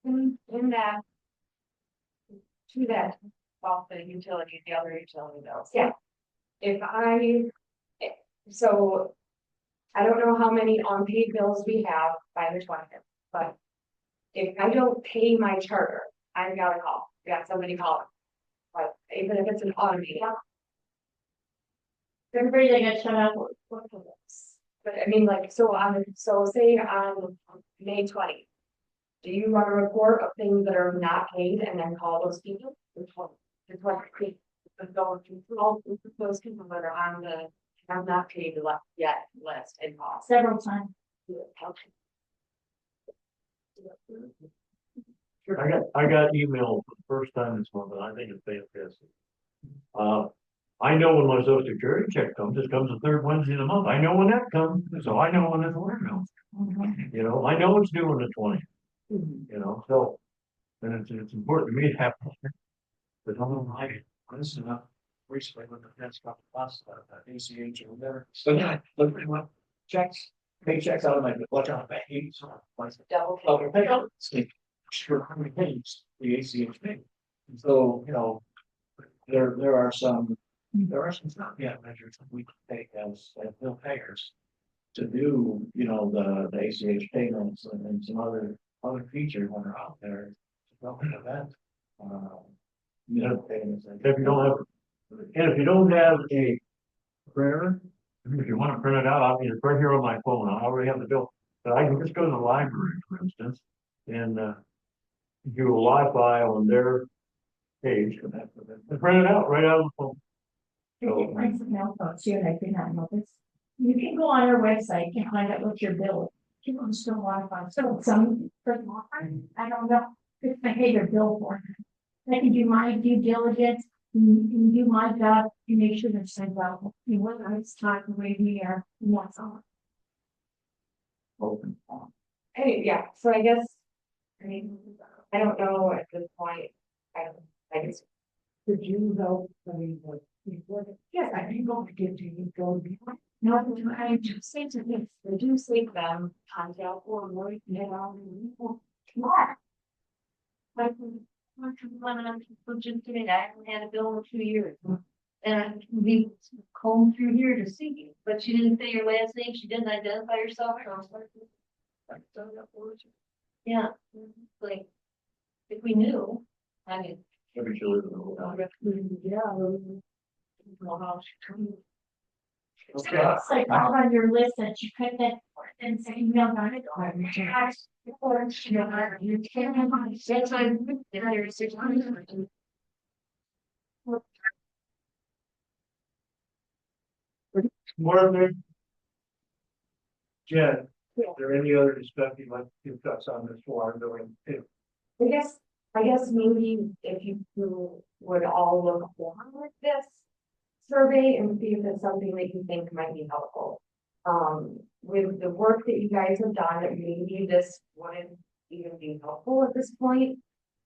In that. To that, well, the utility, the other utility bills. Yeah. So. I don't know how many unpaid bills we have by the 20th, but. If I don't pay my charter, I got a call, got somebody calling. But even if it's an automated. everybody that got shut out. But I mean, like, so say on May 20th. Do you run a report of things that are not paid and then call those people? Which one? It's what going through all those people that are on the have not paid yet list and cost. Several times. I got emailed for the first time this month, and I think it's fantastic. I know when my social security check comes, it comes the third Wednesday of the month. I know when that comes, so I know when it's water bill. I know it's due on the 20th. So, and it's important to me to have. But Listen up. Recently, when the fence got bust, ACH or whatever. So yeah, look pretty much checks, paychecks out of my, watch out, bank. Double. Sure, how many things the ACH paid. So, there are some not yet measures that we can take as bill payers. To do, the ACH payments and some other features when they're out there. Event. if you don't have, and if you don't have a printer, if you want to print it out, it's right here on my phone. I already have the bill, but I can just go to the library, for instance, and do a live file on their page and print it out right out of the phone. So, I did not know this. You can go on our website and find out what your bill is. People just don't want to find, so some, I don't know, if I pay their bill for it. I can do my due diligence, and do my job, to make sure they're sent out, whether it's time the way we are, and that's all. Open. Hey, yeah, so I guess. I don't know at this point. I guess. Could you go, Yes, I can go to give to you, go. No, I just say to this, I do say to them, contact or work, tomorrow. Just today, I haven't had a bill in 2 years. And we combed through here to see you, but she didn't say your last name, she didn't identify herself. I was like, yeah, like, if we knew, I mean. Maybe she lives in the. Yeah. Well, how she told me. Okay, It's like all on your list that you put that and say, email on it. Or you can That's why there's 600. more of them. Jen, is there any other discussion you'd like to discuss on this water billing too? I guess maybe if you would all look forward with this survey and see if it's something that you think might be helpful. With the work that you guys have done, maybe this wouldn't even be helpful at this point.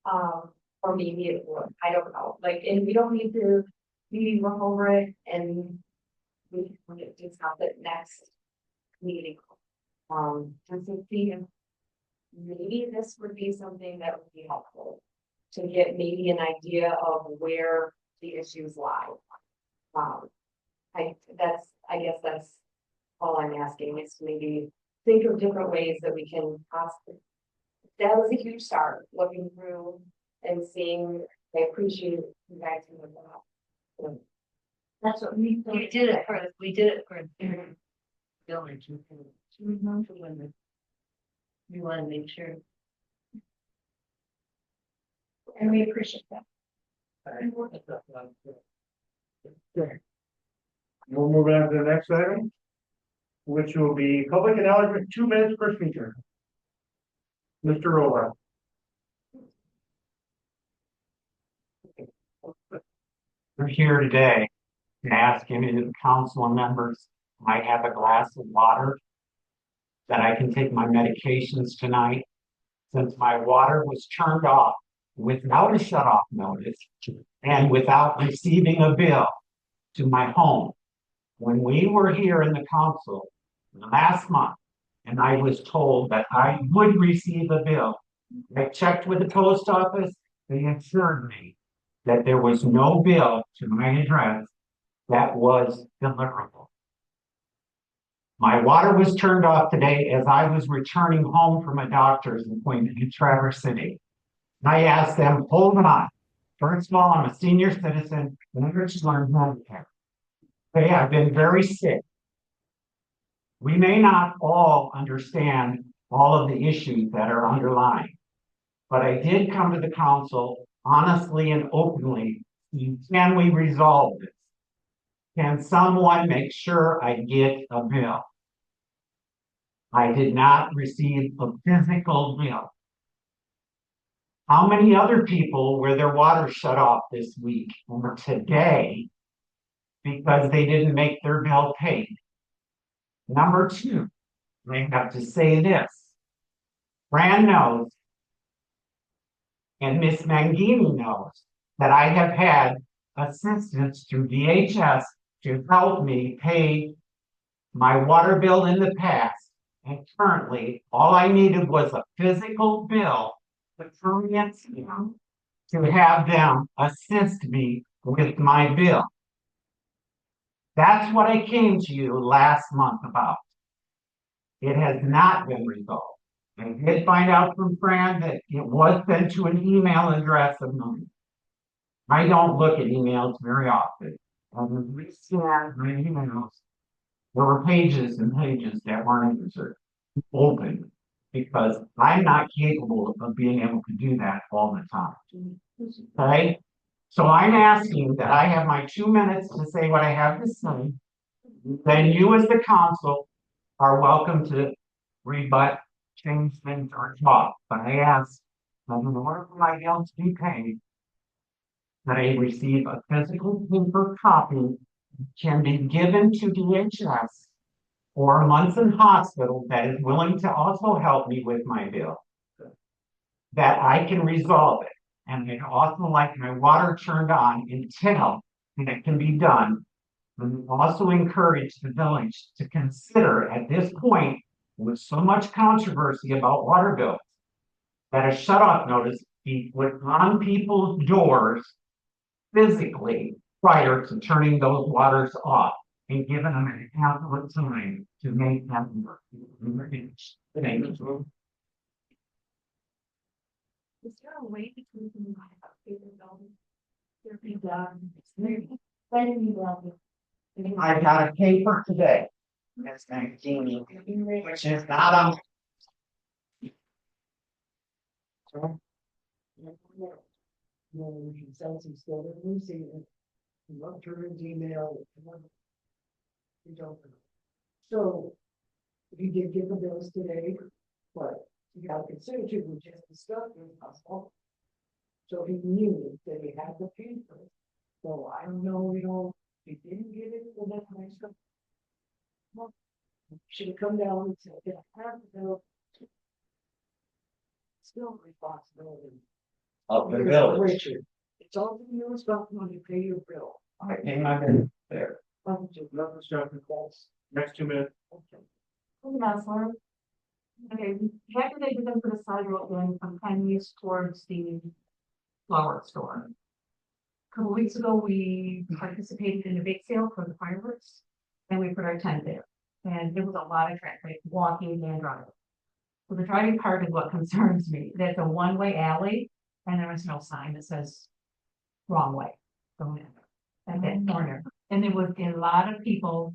Or maybe it would, I don't know, like, and we don't need to maybe look over it and we can discuss it next meeting. Just to see if maybe this would be something that would be helpful to get maybe an idea of where the issues lie. I guess that's all I'm asking is to maybe think of different ways that we can possibly. That was a huge start, looking through and seeing. I appreciate you guys doing that. That's what we. We did it for village. We want to make sure. And we appreciate that. We'll move on to the next item, which will be public acknowledgement, 2 minutes per speaker. Mr. Rolla. We're here today to ask any of the council members might have a glass of water that I can take my medications tonight, since my water was turned off without a shut-off notice and without receiving a bill to my home. When we were here in the council last month, and I was told that I would receive a bill, I checked with the post office, they assured me that there was no bill to my address that was deliverable. My water was turned off today as I was returning home from a doctor's appointment in Traverse City. I asked them, hold on. First of all, I'm a senior citizen and I'm going to learn home care. Okay, I've been very sick. We may not all understand all of the issues that are underlying, but I did come to the council honestly and openly. Can we resolve this? Can someone make sure I get a bill? I did not receive a physical bill. How many other people were their water shut off this week or today because they didn't make their bill paid? Number two, I have to say this. Fran knows, and Miss Mangini knows, that I have had assistance through DHS to help me pay my water bill in the past. And currently, all I needed was a physical bill to have them assist me with my bill. That's what I came to you last month about. It has not been resolved. I did find out from Fran that it was sent to an email address of mine. I don't look at emails very often. And we scanned my emails. There were pages and pages that weren't answered, open, because I'm not capable of being able to do that all the time. Okay? So I'm asking that I have my 2 minutes to say what I have to say. Then you as the council are welcome to rebut, change things, or talk. But I ask that in order for my bill to be paid, that I receive a physical paper copy can be given to DHS or a Munson hospital that is willing to also help me with my bill, that I can resolve it. And I'd also like my water turned on until it can be done. And also encourage the village to consider at this point, with so much controversy about water bills, that a shut-off notice be put on people's doors physically prior to turning those waters off and giving them an ample time to make them work. Thank you. Is there a way that we can have paper building? There be done. When you love it. I got a paper today. It's 19, which is not on. No, we can send some stuff, we see it. Not turn email. We don't. So. He did give the bills today, but you gotta consider too, we just discussed it possible. So he knew that he had the paper. So I don't know, he didn't get it, well, that's nice stuff. Well, should have come down and said, yeah, I have the bill. Still responsibility. Of the Here's village. Richard, it's all your responsibility to pay your bill. I pay my bill there. Nothing's jumping calls. Next 2 minutes. Okay. Counselor. Okay, after they did them for the sidewalk going from Penny's towards the flower store. A couple weeks ago, we participated in a bake sale for the fireworks, and we put our tent there. And there was a lot of traffic, walking and driving. So the driving part is what concerns me. That's a one-way alley, and there is no sign that says wrong way. Going in at that corner. And there was a lot of people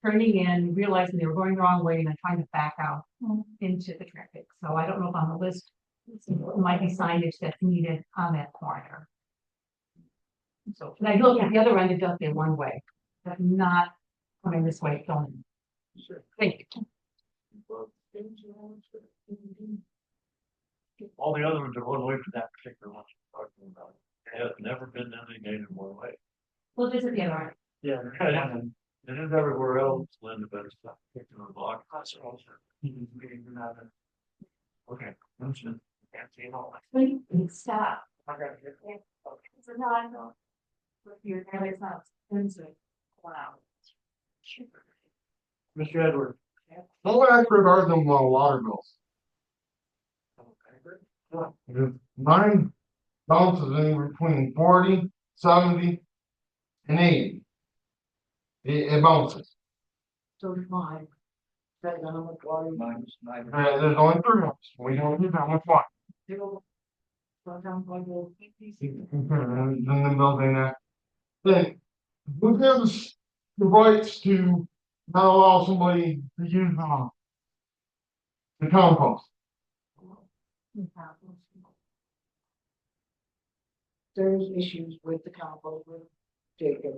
turning in, realizing they were going the wrong way and then trying to back out into the traffic. So I don't know if on the list, it might be signage that's needed on that corner. So, and I look at the other end, it does say one way, but not coming this way, going. Sure. Thank you. All the other ones are one way for that particular one you're talking about. It has never been designated one way. Well, this is the other end. Yeah. It is everywhere else, Linda, but it's not particular block. Okay, mention. Can't see it all. Please stop. I got it. So no, I know. With your it's not expensive. Wow. Mr. Edwards. What would I regard them water bills? Mine bounces anywhere between 40, 70, and 80. It bounces. So it's mine. Depending on how much water. There's only 3 of us. We don't use that much water. Sometimes I go. Then the building that. Then who gives the rights to not allow somebody to use the compost? There's issues with the compost with Jacob.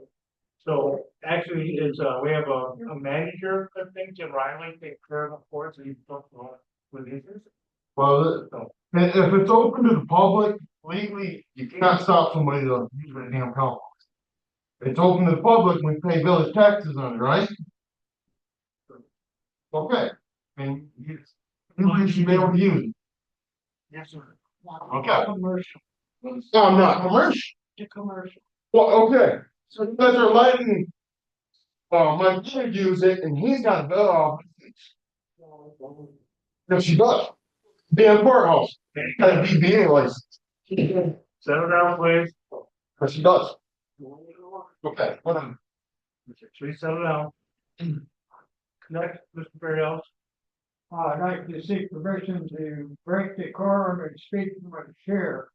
So actually, it's, we have a manager, I think, Jim Riley, takes care of the courts, and he's talking with these. Well, if it's open to the public, legally, you cannot stop somebody to use the damn compost. It's open to the public, we pay village taxes on it, right? Okay, and anybody should be able to use it. Yes, sir. Okay. Commercial. No, I'm not commercial. To commercial. Well, okay, so you guys are letting my kid use it, and he's got a bill. Yes, she does. Damn courthouse, got a BBA license. Settle down, please. Yes, she does. Okay, whatever. Please settle down. Next, Mr. Barrios. I'd like to seek permission to break the quorum and speak with the chair.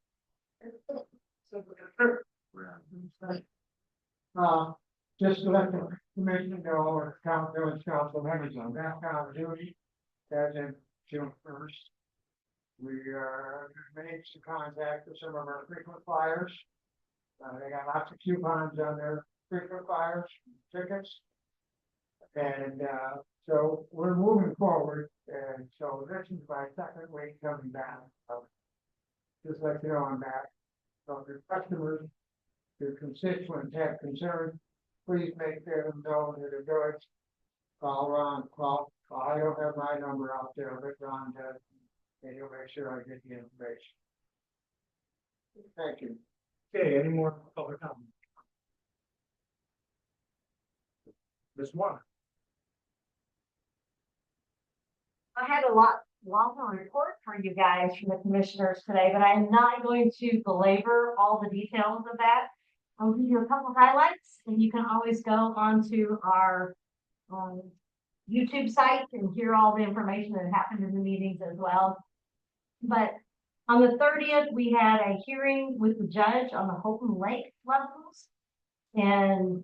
Just to let the commission know, or village council members on back on duty, as in June 1st. We made some contact with some of our frequent flyers. They got lots of coupons on their frequent flyers, tickets. And so we're moving forward, and so this is my second week coming back. So just let you know I'm back. So if your customers, your constituents have concerns, please make them know that they're good. Call Ron, I don't have my number out there, but Ron does, and he'll make sure I get the information. Thank you. Okay, any more public comment? Ms. Warren. I had a lot longer report for you guys from the commissioners today, but I'm not going to belabor all the details of that. I'll give you a couple highlights, and you can always go onto our YouTube site and hear all the information that happened in the meetings as well. But on the 30th, we had a hearing with the judge on the Holton Lake levels, and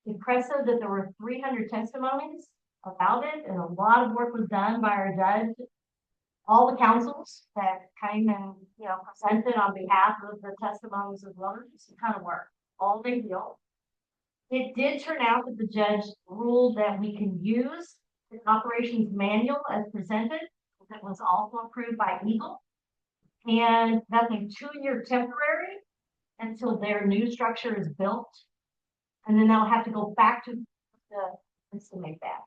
impressive that there were 300 testimonies about it, and a lot of work was done by our judge. All the councils that came and, presented on behalf of the testimonies as well, just a ton of work, all big deal. It did turn out that the judge ruled that we can use the operations manual as presented, that was also approved by Eagle. And that's a 2-year temporary until their new structure is built. And then they'll have to go back to estimate that.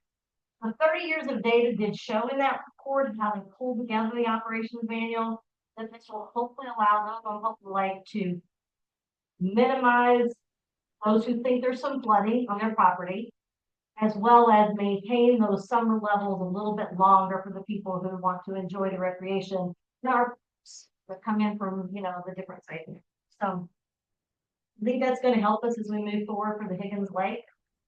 The 30 years of data did show in that report how they pulled together the operations manual, that this will hopefully allow those on Holton Lake to minimize those who think there's some flooding on their property, as well as maintain those summer levels a little bit longer for the people who want to enjoy the recreation that come in from, the different sites. So I think that's going to help us as we move forward for the Higgins Lake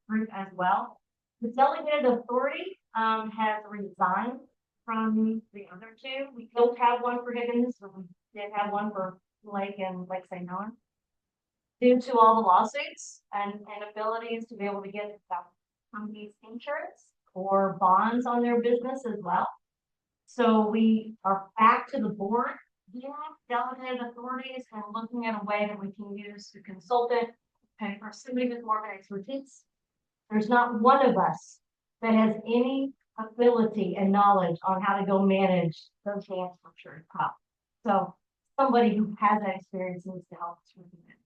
group as well. The delegated authority has resigned from the other two. We don't have one for Higgins, but we did have one for Lake and Lake St. Helen. Due to all the lawsuits and abilities to be able to get companies insurance or bonds on their business as well. So we are back to the board, delegated authorities, and looking at a way that we can use the consultant and for somebody with more expertise. There's not one of us that has any ability and knowledge on how to go manage those dam structure top. So somebody who has that experience needs to help us with it.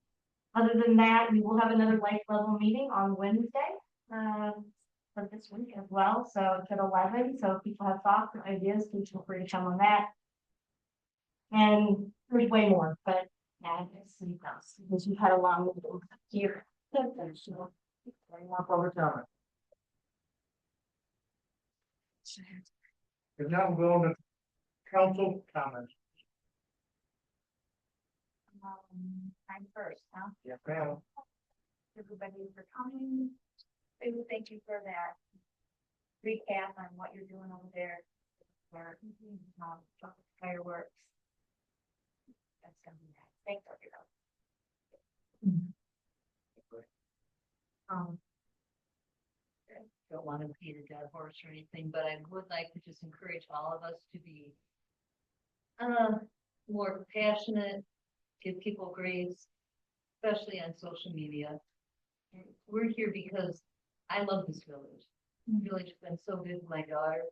Other than that, we will have another lake level meeting on Wednesday for this week as well. So it's at 11. So if people have thoughts or ideas, please feel free to come on that. And there's way more, but yeah, it's because we've had a long year. If not, we'll go on to council comments. I'm first, huh? Yes, ma'am. Everybody for coming. Thank you for that recap on what you're doing over there for fireworks. That's gonna be nice. Thanks, everybody. Don't want to beat a dead horse or anything, but I would like to just encourage all of us to be more passionate, give people grace, especially on social media. We're here because I love this village. The village has been so good to my daughter.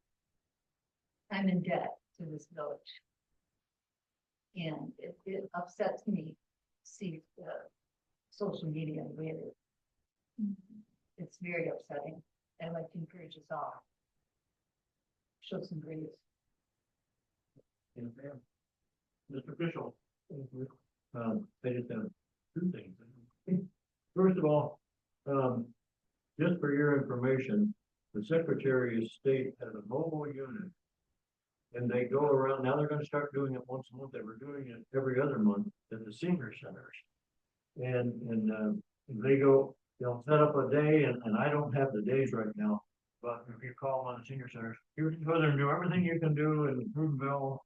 I'm in debt to this village. And it upsets me to see social media the way it is. It's very upsetting. I'd like to encourage us all. Show some grace. Mr. Official, I just have 2 things. First of all, just for your information, the Secretary of State has a mobile unit. And they go around, now they're gonna start doing it once a month. They were doing it every other month at the senior centers. And they go, they'll set up a day, and I don't have the days right now. But if you call on the senior centers, you can go there and do everything you can do in Prudenville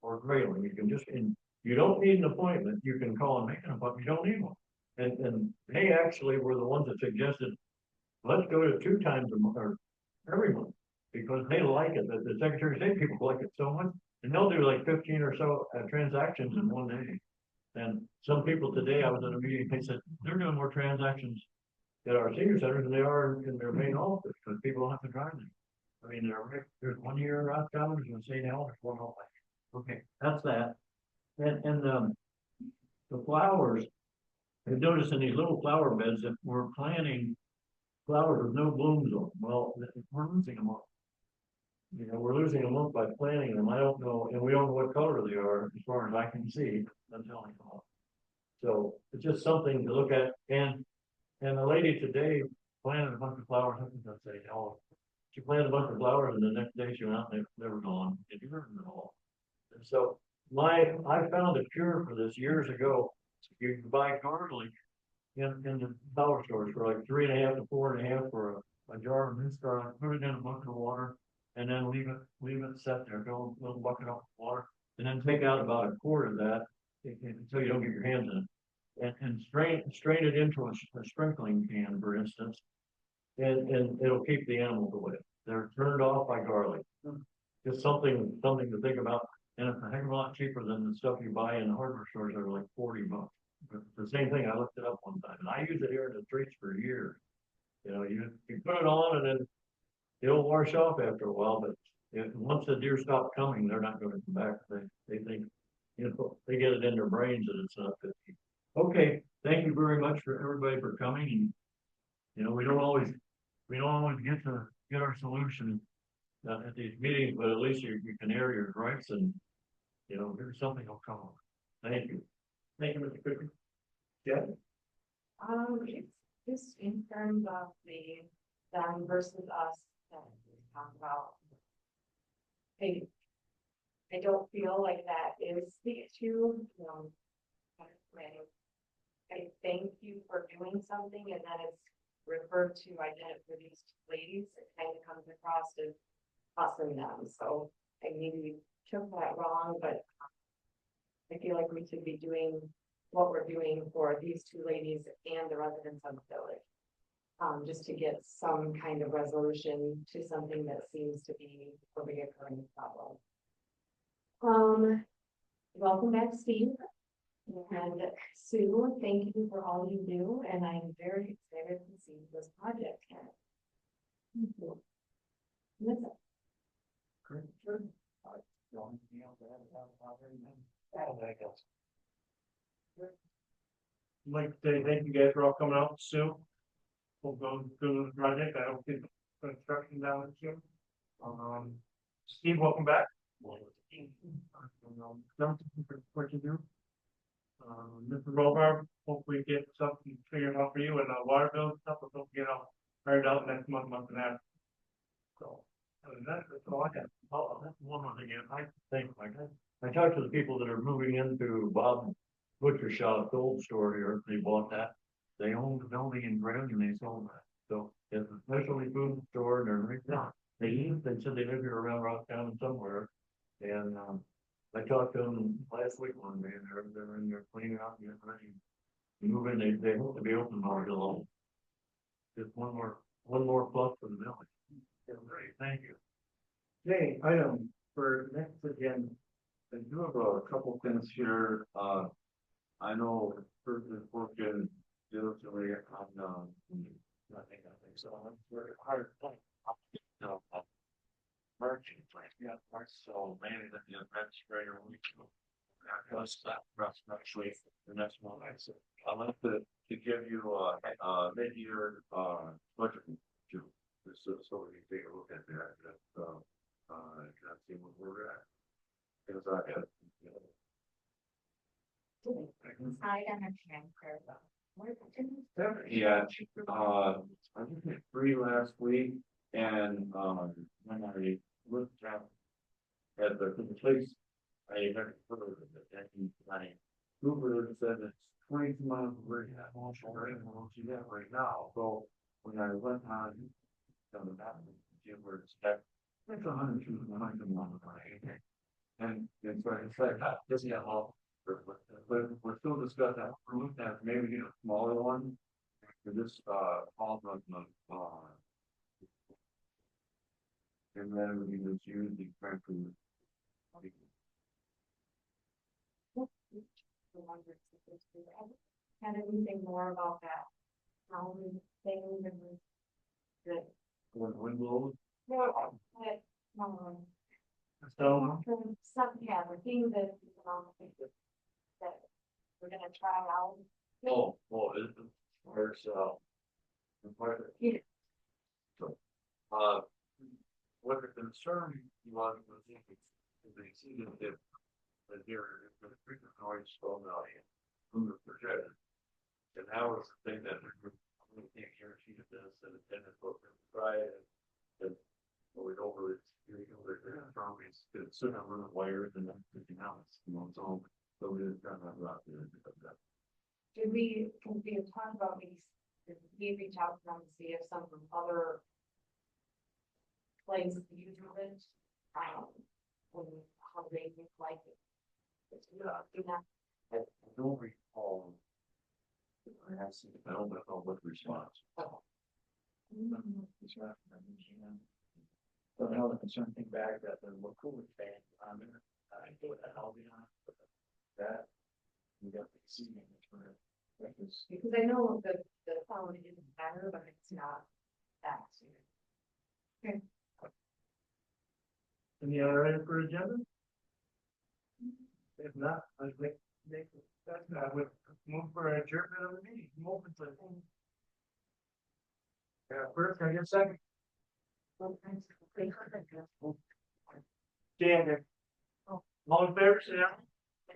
or Grayling. You can just, and you don't need an appointment. You can call and make an appointment. You don't need one. And they actually were the ones that suggested, let's go to 2 times a month or every month, because they like it. The Secretary of State people like it so much, and they'll do like 15 or so transactions in one day. And some people today, I was at a meeting, they said they're doing more transactions at our senior centers than they are in their main office, because people don't have to drive them. I mean, there's one here in Roscommon, there's one St. Helens, there's one out there. Okay, that's that. And the flowers, I've noticed in these little flower beds that we're planting flowers with no blooms on them. Well, we're losing them all. We're losing them up by planting them. I don't know, and we don't know what color they are as far as I can see. That's how I come up. So it's just something to look at. And the lady today planted a bunch of flowers. I think that's she planted a bunch of flowers and the next day she went out and they were gone. Did you remember them all? And so I found a cure for this years ago. You can buy garlic in the dollar stores for like 3.5 to 4.5 for a jar of minced garlic, put it in a bucket of water, and then leave it set there, fill a little bucket of water, and then take out about a quart of that until you don't get your hands in it. And strain it into a sprinkling can, for instance, and it'll keep the animals away. They're turned off by garlic. Just something to think about. And it's a heck of a lot cheaper than the stuff you buy in the hardware stores that are like $40. But the same thing, I looked it up one time, and I use it here in the streets for years. You know, you put it on and then it'll wash off after a while, but once the deer stop coming, they're not going to come back. They think, you know, they get it in their brains that it's not good. Okay, thank you very much for everybody for coming. And, you know, we don't always get our solution at these meetings, but at least you can air your gripes and, you know, there's something will come up. Thank you. Thank you, Mr. Cooper. Yeah, It's just in terms of the them versus us that we talked about. I don't feel like that is the issue. I thank you for doing something and then it's referred to for these two ladies. It kind of comes across as us and them. So I maybe took that wrong, but I feel like we should be doing what we're doing for these two ladies and the residents of the village. Just to get some kind of resolution to something that seems to be a reoccurring problem. Welcome back, Steve. And Sue, thank you for all you do, and I'm very excited to see this project. Thank you. That's it. great, sure. I'd like to say thank you guys for all coming out, Sue. We'll go through the project. I hope get construction down soon. Steve, welcome back. What you do. Mr. Robar, hopefully get something figured out for you and water bill stuff, but don't get out hired out next month and a half. So that's all I got. Oh, that's one more thing. I think, like, I talked to the people that are moving into Bob Butcher Shop, the old store here. They bought that. They owned the building in Graham and they sold that. So it's a specialty food store and they're right now. They said they live here around Roscommon somewhere. And I talked to them last week one day and they're in there cleaning out and getting ready to move in. They hope to be open all year long. Just one more plus for the village. Great, thank you. Okay, item for next agenda. I do have a couple things here. I know person is working diligently on, I think so. It's very hard. Merchant plant, yeah, so maybe that the events right or week. Actually, the next one, I said, I'll have to give you maybe your budget too, so we can take a look at that. Kind of see what we're at. Because I have, you know. I understand. Yeah, I just hit 3 last week, and when I looked at the place, I had heard of it, and I Googled it, said it's 22 miles away. I won't see that right now. So when I went on the map, where it's at, it's 102 miles away. And so I said, this is all. But we're still discussing that. We're looking at maybe a smaller one. For this falls on and then we can just use the correctly. Kind of anything more about that? Things and the When blows. So some, yeah, the things that we're gonna try out. There's Yeah. So, what the concern was they see that the deer for the frequent noise slow value from the projected. And that was the thing that we can't guarantee that this and it's both try it. now, it's certain number of wires and then 50 hours, you know, so it is kind of about that. Did we, can we have talked about maybe, did we reach out to them to see if some other places use it? When, how they look like it. Yeah. Do that. I don't recall. I have seen, I don't know what the response. So now the concern thing back that the cooler fan on there, I do it, I'll be on that. We got the seating for it. Because I know the phone isn't better, but it's not that soon. Any other item for agenda? If not, I'd like to make, I would move for adjournment of the meeting, move it to. Yeah, first, I guess second. Dan, all in favor, say aye.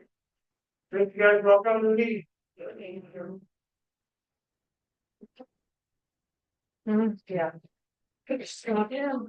Thank you guys, welcome to the meeting. Yeah. Good stuff. Yeah.